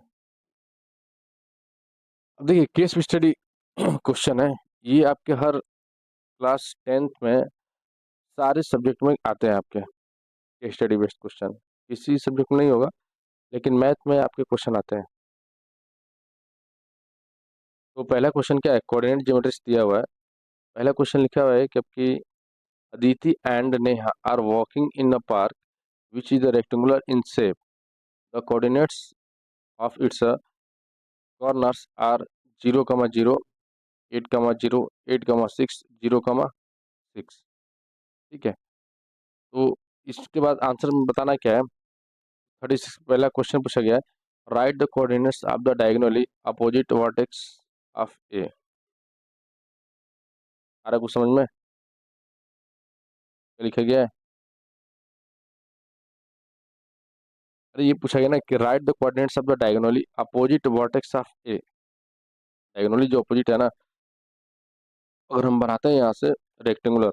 अब देखिए केस स्टडी क्वेश्चन है, ये आपके हर क्लास 10th में सारे सब्जेक्ट में आते हैं आपके, केस स्टडी बेस्ड क्वेश्चन। किसी सब्जेक्ट में नहीं होगा, लेकिन मैथ में आपके क्वेश्चन आते हैं। तो पहला क्वेश्चन क्या है, कोऑर्डिनेट ज्योमेट्री दिया हुआ है। पहला क्वेश्चन लिखा हुआ है कि आपकी Aditi and Neha are walking in a park which is rectangular in shape. The coordinates of its corners are 0,0, 8,0, 8,6, 0,6। ठीक है, तो इसके बाद आंसर में बताना क्या है। 36 पहला क्वेश्चन पूछा गया है, write the coordinates of the diagonally opposite vertex of A. आ रहा कुछ समझ में? क्या लिखा गया है? अरे ये पूछा गया ना कि write the coordinates of the diagonally opposite vertex of A. Diagonally जो अपोजिट है ना, अगर हम बनाते हैं यहाँ से रेक्टेंगुलर,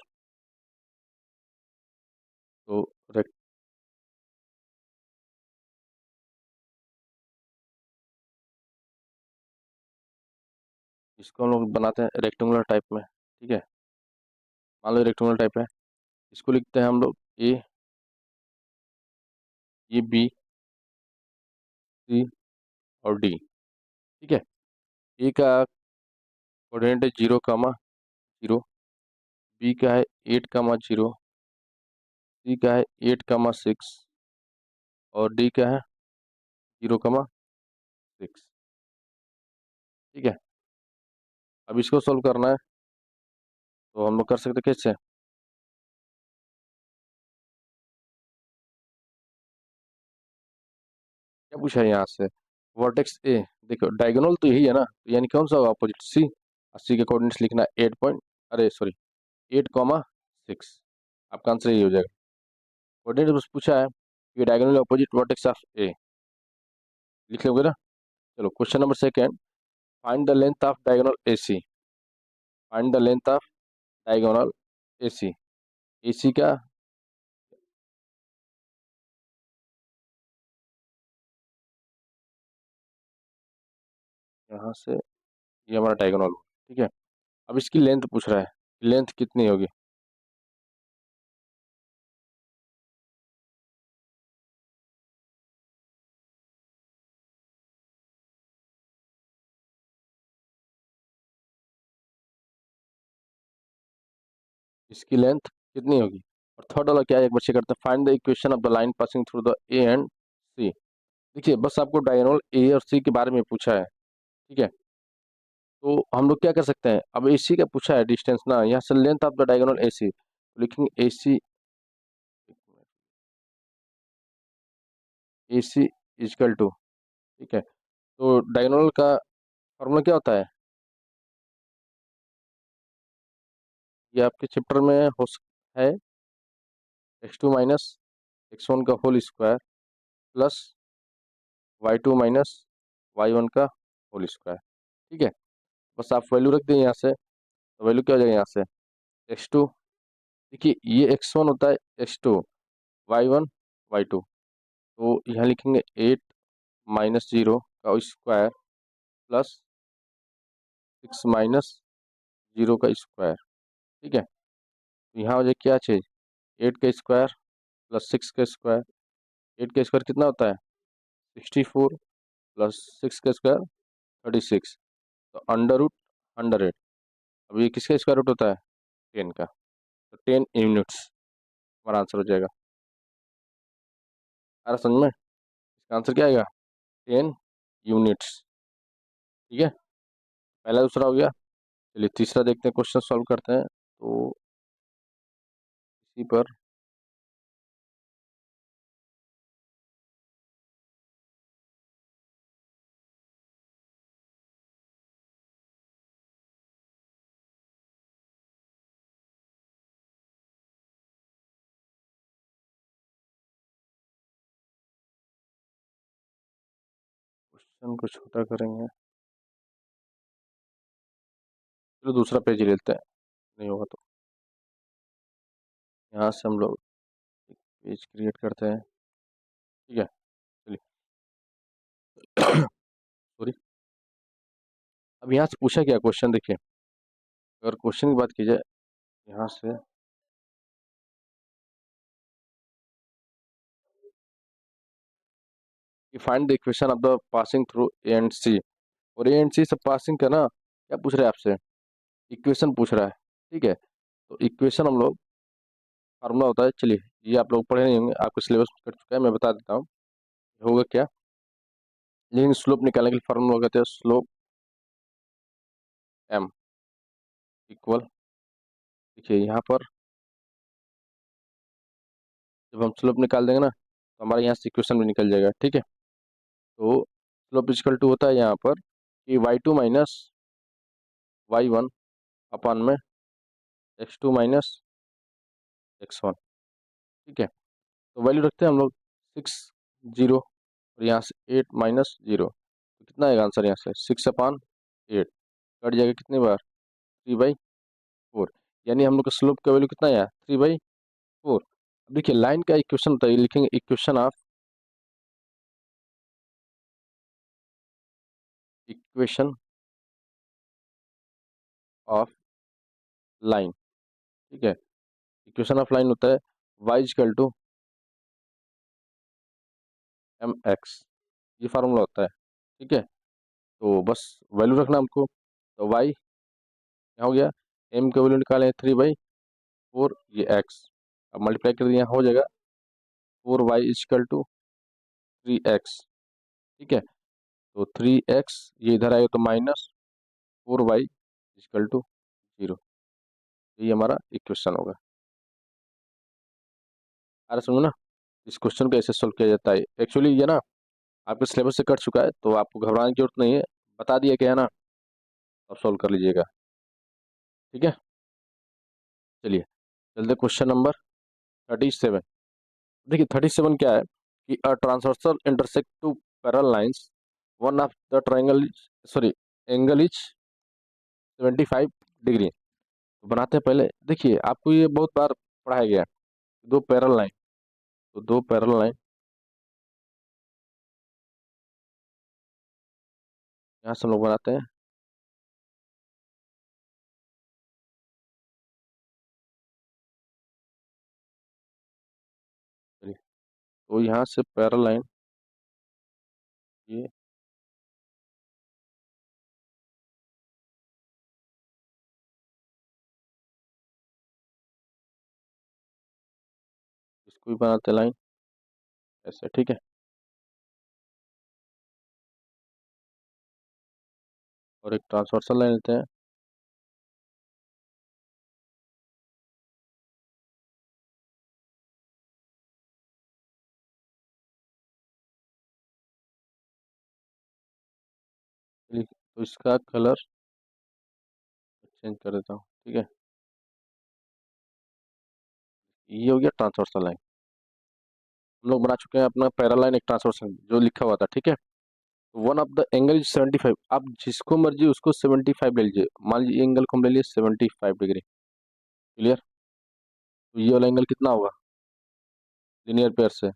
तो रेक्ट इसको हम लोग बनाते हैं रेक्टेंगुलर टाइप में, ठीक है। मान लो रेक्टेंगुलर टाइप है, इसको लिखते हैं हम लोग ए, ये बी, सी और डी, ठीक है। ए का कोऑर्डिनेट है 0, 0, बी का है 8, 0, सी का है 8, 6 और डी का है 0, 6, ठीक है। अब इसको सोल्व करना है, तो हम लोग कर सकते कैसे। क्या पूछा है यहाँ से, वर्टेक्स ए, देखो डायगोनल तो यही है ना, तो यानी कौन सा होगा अपोजिट, सी। और सी के कोऑर्डिनेट्स लिखना है 8 पॉइंट, अरे सॉरी 8, 6, आपका आंसर यही हो जाएगा। कोऑर्डिनेट बस पूछा है कि diagonal opposite vertex of A, लिख लोगे ना। चलो question number second, find the length of diagonal A C. Find the length of diagonal A C. A C का यहाँ से ये हमारा डायगोनल, ठीक है। अब इसकी लेंथ पूछ रहा है, लेंथ कितनी होगी। इसकी लेंथ कितनी होगी। और थर्ड वाला क्या है, एक बार चेक करते हैं, find the equation of the line passing through the A and C. देखिए बस आपको डायगोनल ए और सी के बारे में पूछा है, ठीक है। तो हम लोग क्या कर सकते हैं, अब ए सी का पूछा है डिस्टेंस ना, यहाँ से length of the diagonal A C लिखेंगे, ए सी इजकल टू, ठीक है। तो डायगोनल का फॉर्मूला क्या होता है, ये आपके चैप्टर में है x2 - x1 का whole square plus y2 - y1 का होल स्क्वायर, ठीक है। बस आप वैल्यू रख दें यहाँ से, तो वैल्यू क्या हो जाएगा यहाँ से, x2, देखिए ये x1 होता है x2, y1 y2, तो यहाँ लिखेंगे 8 - 0 का स्क्वायर प्लस 6 - 0 का स्क्वायर, ठीक है। तो यहाँ हो जाए क्या चीज़, 8 का स्क्वायर प्लस 6 का स्क्वायर, 8 का स्क्वायर कितना होता है 64 प्लस 6 का स्क्वायर 36, तो अंडर रूट 100। अब ये किसका स्क्वायर रूट होता है 10 का, तो 10 यूनिट्स हमारा आंसर हो जाएगा। आ रहा समझ में, इसका आंसर क्या आएगा 10 यूनिट्स, ठीक है। पहला दूसरा हो गया, चलिए तीसरा देखते हैं, क्वेश्चन सॉल्व करते हैं। तो इसी पर क्वेश्चन को छोटा करेंगे, चलो दूसरा पेज ही लेते हैं, नहीं होगा तो यहाँ से हम लोग एक पेज क्रिएट करते हैं, ठीक है। चलिए सॉरी, अब यहाँ से पूछा क्या क्वेश्चन, देखिए अगर क्वेश्चन की बात की जाए यहाँ से, कि find the equation of the passing through A and C, और ए एंड सी से पासिंग का ना क्या पूछ रहा है आपसे, इक्वेशन पूछ रहा है, ठीक है। तो इक्वेशन हम लोग फार्मूला होता है, चलिए ये आप लोग पढ़े नहीं होंगे, आपको सिलेबस में कट चुका है, मैं बता देता हूँ होगा क्या। लेकिन स्लोप निकालने के लिए फार्मूला कहते हैं स्लोप एम इक्वल, देखिए यहाँ पर जब हम स्लोप निकाल देंगे ना, तो हमारे यहाँ से इक्वेशन भी निकल जाएगा, ठीक है। तो स्लोप इक्वल टू होता है यहाँ पर कि y2 - y1 अपान में x2 - x1, ठीक है। तो वैल्यू रखते हैं हम लोग 60, और यहाँ से 8 - 0, तो कितना आएगा आंसर यहाँ से 6/8, कट जाएगा कितनी बार 3/4, यानी हम लोग का स्लोप का वैल्यू कितना आया 3/4। अब देखिए लाइन का इक्वेशन बताइए, लिखेंगे इक्वेशन ऑफ लाइन, ठीक है। इक्वेशन ऑफ लाइन होता है y=mx, ये फार्मूला होता है, ठीक है। तो बस वैल्यू रखना हमको, तो y क्या हो गया, m का वैल्यू निकालें 3/4, ये x, अब मल्टीप्लाई कर दिया हो जाएगा 4y=3x, ठीक है। तो 3x ये इधर आएगा तो -4y=0, यही हमारा इक्वेशन होगा। अरे सुनो ना, इस क्वेश्चन को ऐसे सोल्व किया जाता है, एक्चुअली ये ना आपके सिलेबस से कट चुका है, तो आपको घबराने की जरूरत नहीं है, बता दिया क्या है ना, अब सॉल्व कर लीजिएगा, ठीक है। चलिए चलते क्वेश्चन नंबर 37। देखिए 37 क्या है कि a transversal intersect two parallel lines, one of the triangle, sorry, angle is 75 degree. तो बनाते हैं पहले, देखिए आपको ये बहुत बार पढ़ाया गया है, दो पैरेलल लाइन, तो दो पैरेलल लाइन यहाँ से हम लोग बनाते हैं। चलिए, तो यहाँ से पैरेलल लाइन ये, इसको भी बनाते हैं लाइन ऐसे, ठीक है। और एक ट्रांसवर्सल लाइन लेते हैं, चलिए, तो इसका कलर चेंज कर देता हूँ, ठीक है। ये हो गया ट्रांसवर्सल लाइन, हम लोग बना चुके हैं अपना पैरेलल लाइन, एक ट्रांसवर्सल जो लिखा हुआ था, ठीक है। One of the angle is 75, आप जिसको मर्जी उसको 75 ले लीजिए, मान लीजिए एंगल को हम ले लिए 75 डिग्री, क्लियर। तो ये वाला एंगल कितना होगा लीनियर पेयर से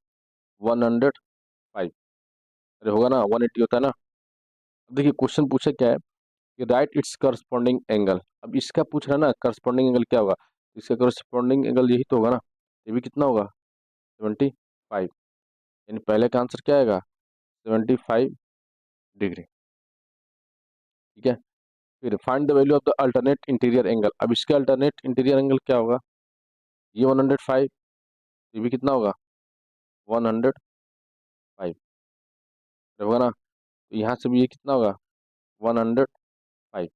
105, अरे होगा ना, 180 होता है ना। अब देखिए क्वेश्चन पूछे क्या है कि राइट इट्स करस्पॉन्डिंग एंगल, अब इसका पूछ रहा है ना करस्पॉन्डिंग एंगल क्या होगा, इसका करस्पॉन्डिंग एंगल यही तो होगा ना, ये भी कितना होगा 75, यानी पहले का आंसर क्या आएगा 75 डिग्री, ठीक है। फिर find the value of the alternate interior angle, अब इसका अल्टरनेट इंटीरियर एंगल क्या होगा, ये 105, ये भी कितना होगा 105, होगा ना। तो यहाँ से भी ये कितना होगा 105।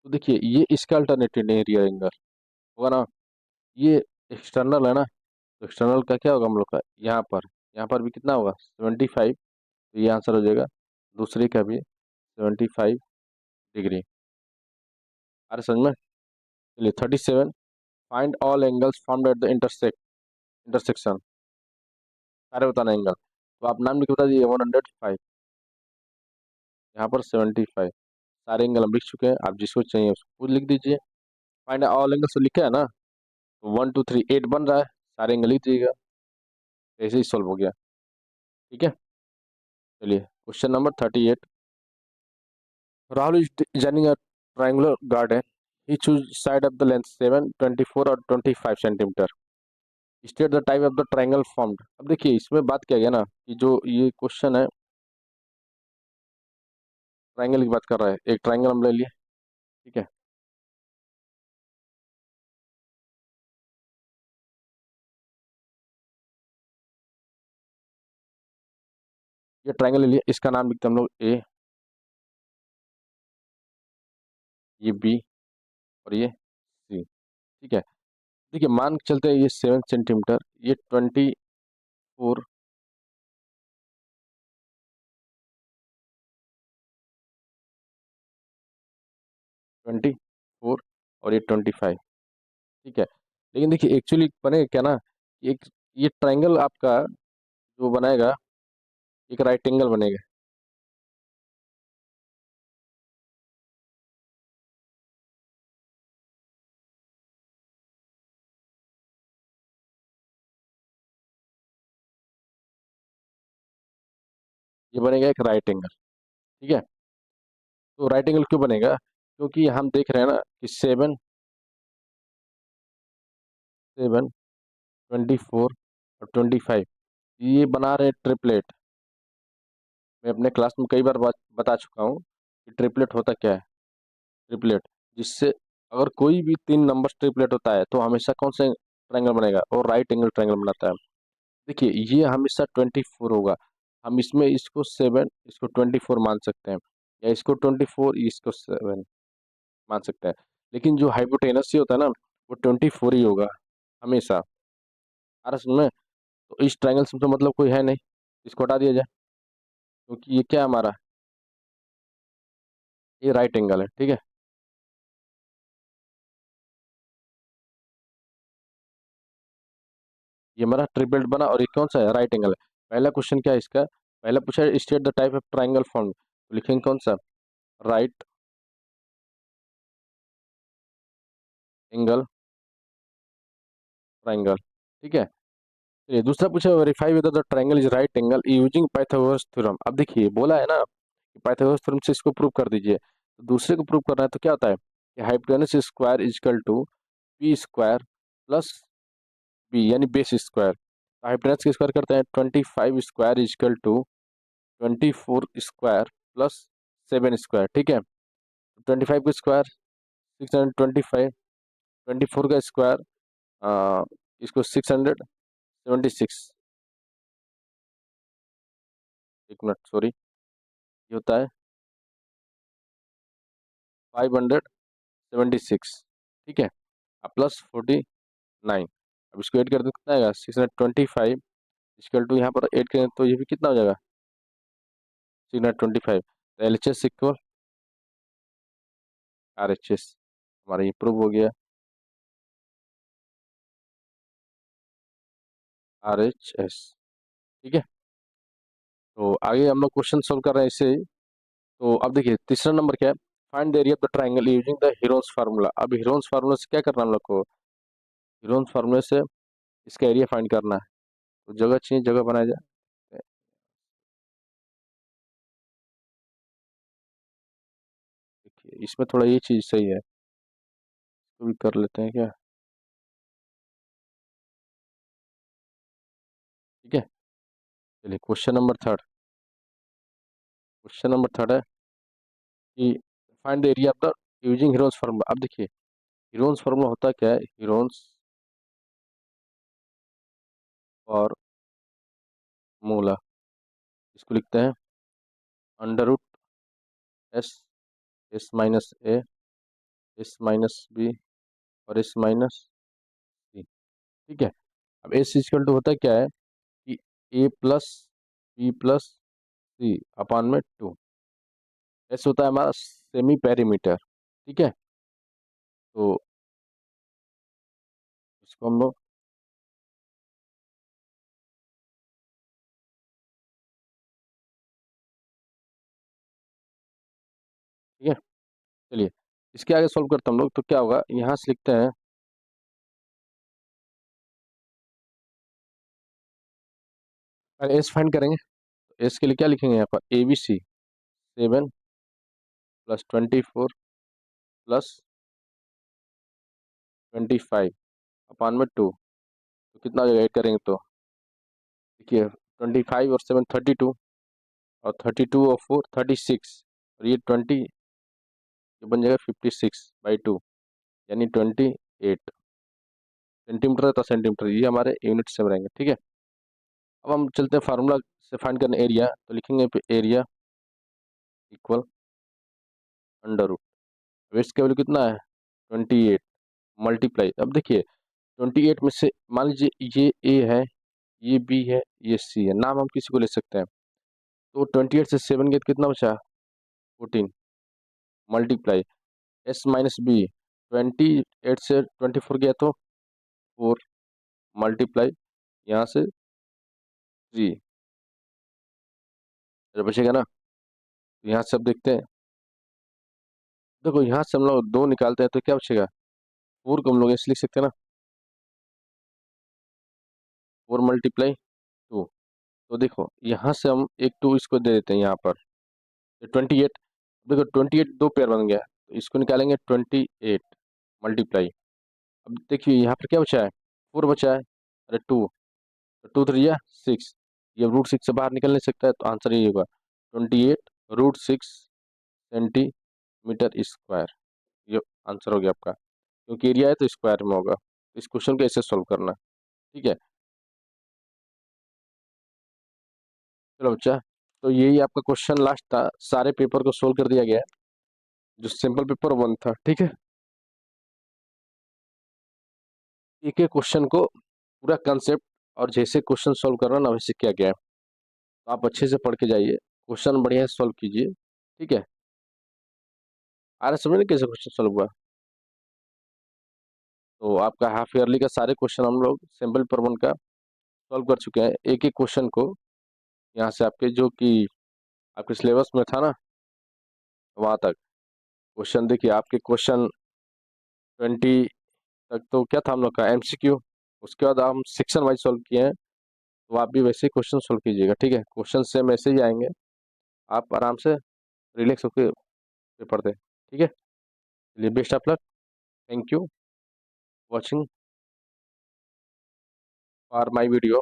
तो देखिए ये इसका अल्टरनेट इंटीरियर एंगल होगा ना, ये एक्सटर्नल है ना, तो एक्सटर्नल का क्या होगा हम लोग का, यहाँ पर भी कितना होगा 75, तो ये आंसर हो जाएगा दूसरे का भी 75 डिग्री। अरे समझ में। चलिए 37, find all angles formed at the intersection, सारे बताना एंगल, तो आप नाम लिख के बता दीजिए 105, यहाँ पर 75, सारे एंगल हम लिख चुके हैं, आप जिसको चाहिए उसको खुद लिख दीजिए। फाइंड ऑल एंगल्स तो लिखा है ना, तो 1 2 3 8 बन रहा है, सारे एंगल लिख दीजिएगा, ऐसे ही सॉल्व हो गया, ठीक है। चलिए question number 38, Rahul is designing a triangular garden, he choose side of the length 7 24 और 25 centimetre, state the type of the triangle formed. अब देखिए इसमें बात क्या गया ना कि जो ये क्वेश्चन है ट्रायंगल की बात कर रहा है, एक ट्रायंगल हम ले लिए, ठीक है। ये ट्रायंगल ले लिए, इसका नाम लिखते हैं हम लोग ए, ये बी और ये सी, ठीक है। देखिए मान के चलते हैं ये 7 सेंटीमीटर, ये 24, 24 और ये 25, ठीक है। लेकिन देखिए एक्चुअली बनेगा क्या ना, एक ये ट्रायंगल आपका जो बनाएगा एक राइट एंगल बनेगा। ये बनेगा एक राइट एंगल। ठीक है। तो राइट एंगल क्यों बनेगा? क्योंकि हम देख रहे हैं ना कि 7, 7, 24 और 25 ये बना रहे ट्रिपलेट। मैं अपने क्लास में कई बार बता चुका हूँ कि ट्रिपलेट होता क्या है। ट्रिपलेट, जिससे अगर कोई भी तीन नंबर ट्रिपलेट होता है तो हमेशा कौन से ट्रायंगल बनेगा? और राइट एंगल ट्रायंगल बनाता है। देखिए ये हमेशा 24 होगा। हम इसमें इसको 7, इसको 24 मान सकते हैं, या इसको 24, इसको 7 मान सकते हैं। लेकिन जो हाइपोटेनस होता है ना, वो 24 ही होगा हमेशा। आ रहा समझ में? तो इस ट्रायंगल से तो मतलब कोई है नहीं, इसको हटा दिया जाए, क्योंकि ये क्या है हमारा, ये राइट एंगल है। ठीक है। ये हमारा ट्रिपलेट बना, और ये कौन सा है? राइट एंगल है। पहला क्वेश्चन क्या है इसका? पहला पूछा है state the type of triangle form, तो लिखेंगे कौन सा? Right angle triangle. ठीक है। चलिए दूसरा पूछा, verify whether the triangle is right angle using Pythagoras theorem. अब देखिए बोला है ना कि पाइथागोरस थ्योरम से इसको प्रूव कर दीजिए। तो दूसरे को प्रूव करना है तो क्या होता है कि hypotenuse square is equal to P square plus B, यानी बेस स्क्वायर। हाइपोटेनस की स्क्वायर करते हैं, 25 square is equal to 24 square plus 7 square. ठीक है। 25 का स्क्वायर 625, 24 का स्क्वायर इसको 676। एक मिनट सॉरी, ये होता है 576। ठीक है। अब प्लस 49। अब इसको ऐड कर दो, कितना आएगा? 625 इक्वल टू, यहाँ पर ऐड करें तो ये भी कितना हो जाएगा? 625। तो L H S equal R H S, हमारा ये प्रूव हो गया। R H S. ठीक है। तो आगे हम लोग क्वेश्चन सोल्व कर रहे हैं इससे। तो अब देखिए तीसरा नंबर क्या है? Find the area of the triangle using the Heron's formula. अब हीरोन्स फार्मूला से क्या करना है हम लोग को? हीरोन्स फार्मूले से इसका एरिया फाइंड करना है। तो जगह चाहिए, जगह बनाया जाए। देखिए इसमें थोड़ा ये चीज सही है, इसको भी कर लेते हैं क्या? ठीक है। चलिए क्वेश्चन नंबर थर्ड है कि find the area of the using Heron's formula. अब देखिए हीरोन्स फार्मूला होता क्या है? हीरोन्स फार्मूला, इसको लिखते हैं under root S, S minus A, S minus B और एस माइनस सी। ठीक है। अब एस इक्वल टू होता क्या है कि ए प्लस बी प्लस सी अपान में 2। एस होता है हमारा सेमी पेरीमीटर। ठीक है। तो इसको हम लोग, ठीक है। चलिए इसके आगे सॉल्व करते हैं हम लोग। तो क्या होगा, यहाँ से लिखते हैं, पहले एस फाइंड करेंगे। तो एस के लिए क्या लिखेंगे? यहाँ पर ए बी सी, 7 + 24 + 25 अपान में 2। तो कितना हो जाएगा ऐड करेंगे तो? देखिए 25 और 7 32, और 32 और 4 36, और ये 20, ये बन जाएगा 56/2, यानी 28 सेंटीमीटर तो सेंटीमीटर, ये हमारे यूनिट से रहेंगे। ठीक है। अब हम चलते हैं फार्मूला से फाइंड करने एरिया। तो लिखेंगे एरिया इक्वल अंडर रूट, वेस्ट का वैल्यू कितना है? 28 मल्टीप्लाई। अब देखिए 28 में से मान लीजिए ये ए है, ये बी है, ये सी है, नाम हम किसी को ले सकते हैं। तो 28 से 7 गया तो कितना बचा? 14 मल्टीप्लाई एस माइनस बी, 28 से 24 गया तो 4 मल्टीप्लाई यहाँ से 3। जो बचेगा ना, तो यहाँ से अब देखते हैं। देखो यहाँ से हम लोग 2 निकालते हैं तो क्या बचेगा, 4 को हम लोग ऐसे लिख सकते हैं ना, 4 मल्टीप्लाई 2। तो देखो यहाँ से हम एक 2 इसको दे देते हैं यहाँ पर, 28। देखो 28 दो पेयर बन गया, तो इसको निकालेंगे 28 मल्टीप्लाई। अब देखिए यहाँ पर क्या बचा है, 4 बचा है, अरे 2, तो 2 3 6, ये √6 से बाहर निकल नहीं सकता है, तो आंसर यही होगा 28 √6 सेंटीमीटर स्क्वायर। ये आंसर हो गया आपका, क्योंकि एरिया है तो स्क्वायर में होगा। इस क्वेश्चन को ऐसे सॉल्व करना, ठीक है। चलो बच्चा, तो यही आपका क्वेश्चन लास्ट था, सारे पेपर को सोल्व कर दिया गया है, जो सिंपल पेपर 1 था, ठीक है। एक एक क्वेश्चन को पूरा कंसेप्ट और जैसे क्वेश्चन सॉल्व करना ना वैसे क्या क्या है, तो आप अच्छे से पढ़ के जाइए, क्वेश्चन बढ़िया से सॉल्व कीजिए, ठीक है। आ रहा समझ में कैसे क्वेश्चन सॉल्व हुआ। तो आपका हाफ ईयरली का सारे क्वेश्चन हम लोग सिंपल पेपर 1 का सॉल्व कर चुके हैं, एक एक क्वेश्चन को। यहाँ से आपके जो कि आपके सिलेबस में था ना, वहाँ तक क्वेश्चन देखिए, आपके क्वेश्चन 20 तक तो क्या था हम लोग का MCQ। उसके बाद हम सेक्शन वाइज सॉल्व किए हैं, तो आप भी वैसे ही क्वेश्चन सॉल्व कीजिएगा, ठीक है। क्वेश्चन सेम ऐसे ही आएंगे, आप आराम से रिलैक्स होकर पेपर दें, ठीक है। चलिए, best of luck, thank you watching for my video,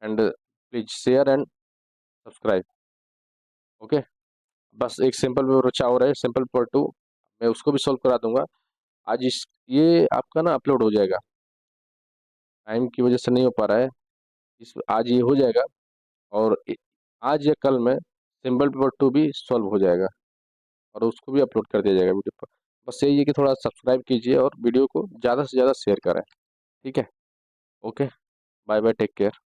and please share and subscribe, okay. बस एक सिंपल पेपर बचा हो रहा है, सिंपल पेपर 2, मैं उसको भी सॉल्व करा दूंगा आज। इस ये आपका ना अपलोड हो जाएगा, टाइम की वजह से नहीं हो पा रहा है, इस आज ये हो जाएगा, और आज या कल में सिंपल पेपर 2 भी सॉल्व हो जाएगा, और उसको भी अपलोड कर दिया जाएगा वीडियो पर। बस यही है कि थोड़ा सब्सक्राइब कीजिए और वीडियो को ज़्यादा से ज़्यादा शेयर करें, ठीक है। Okay, bye bye, take care.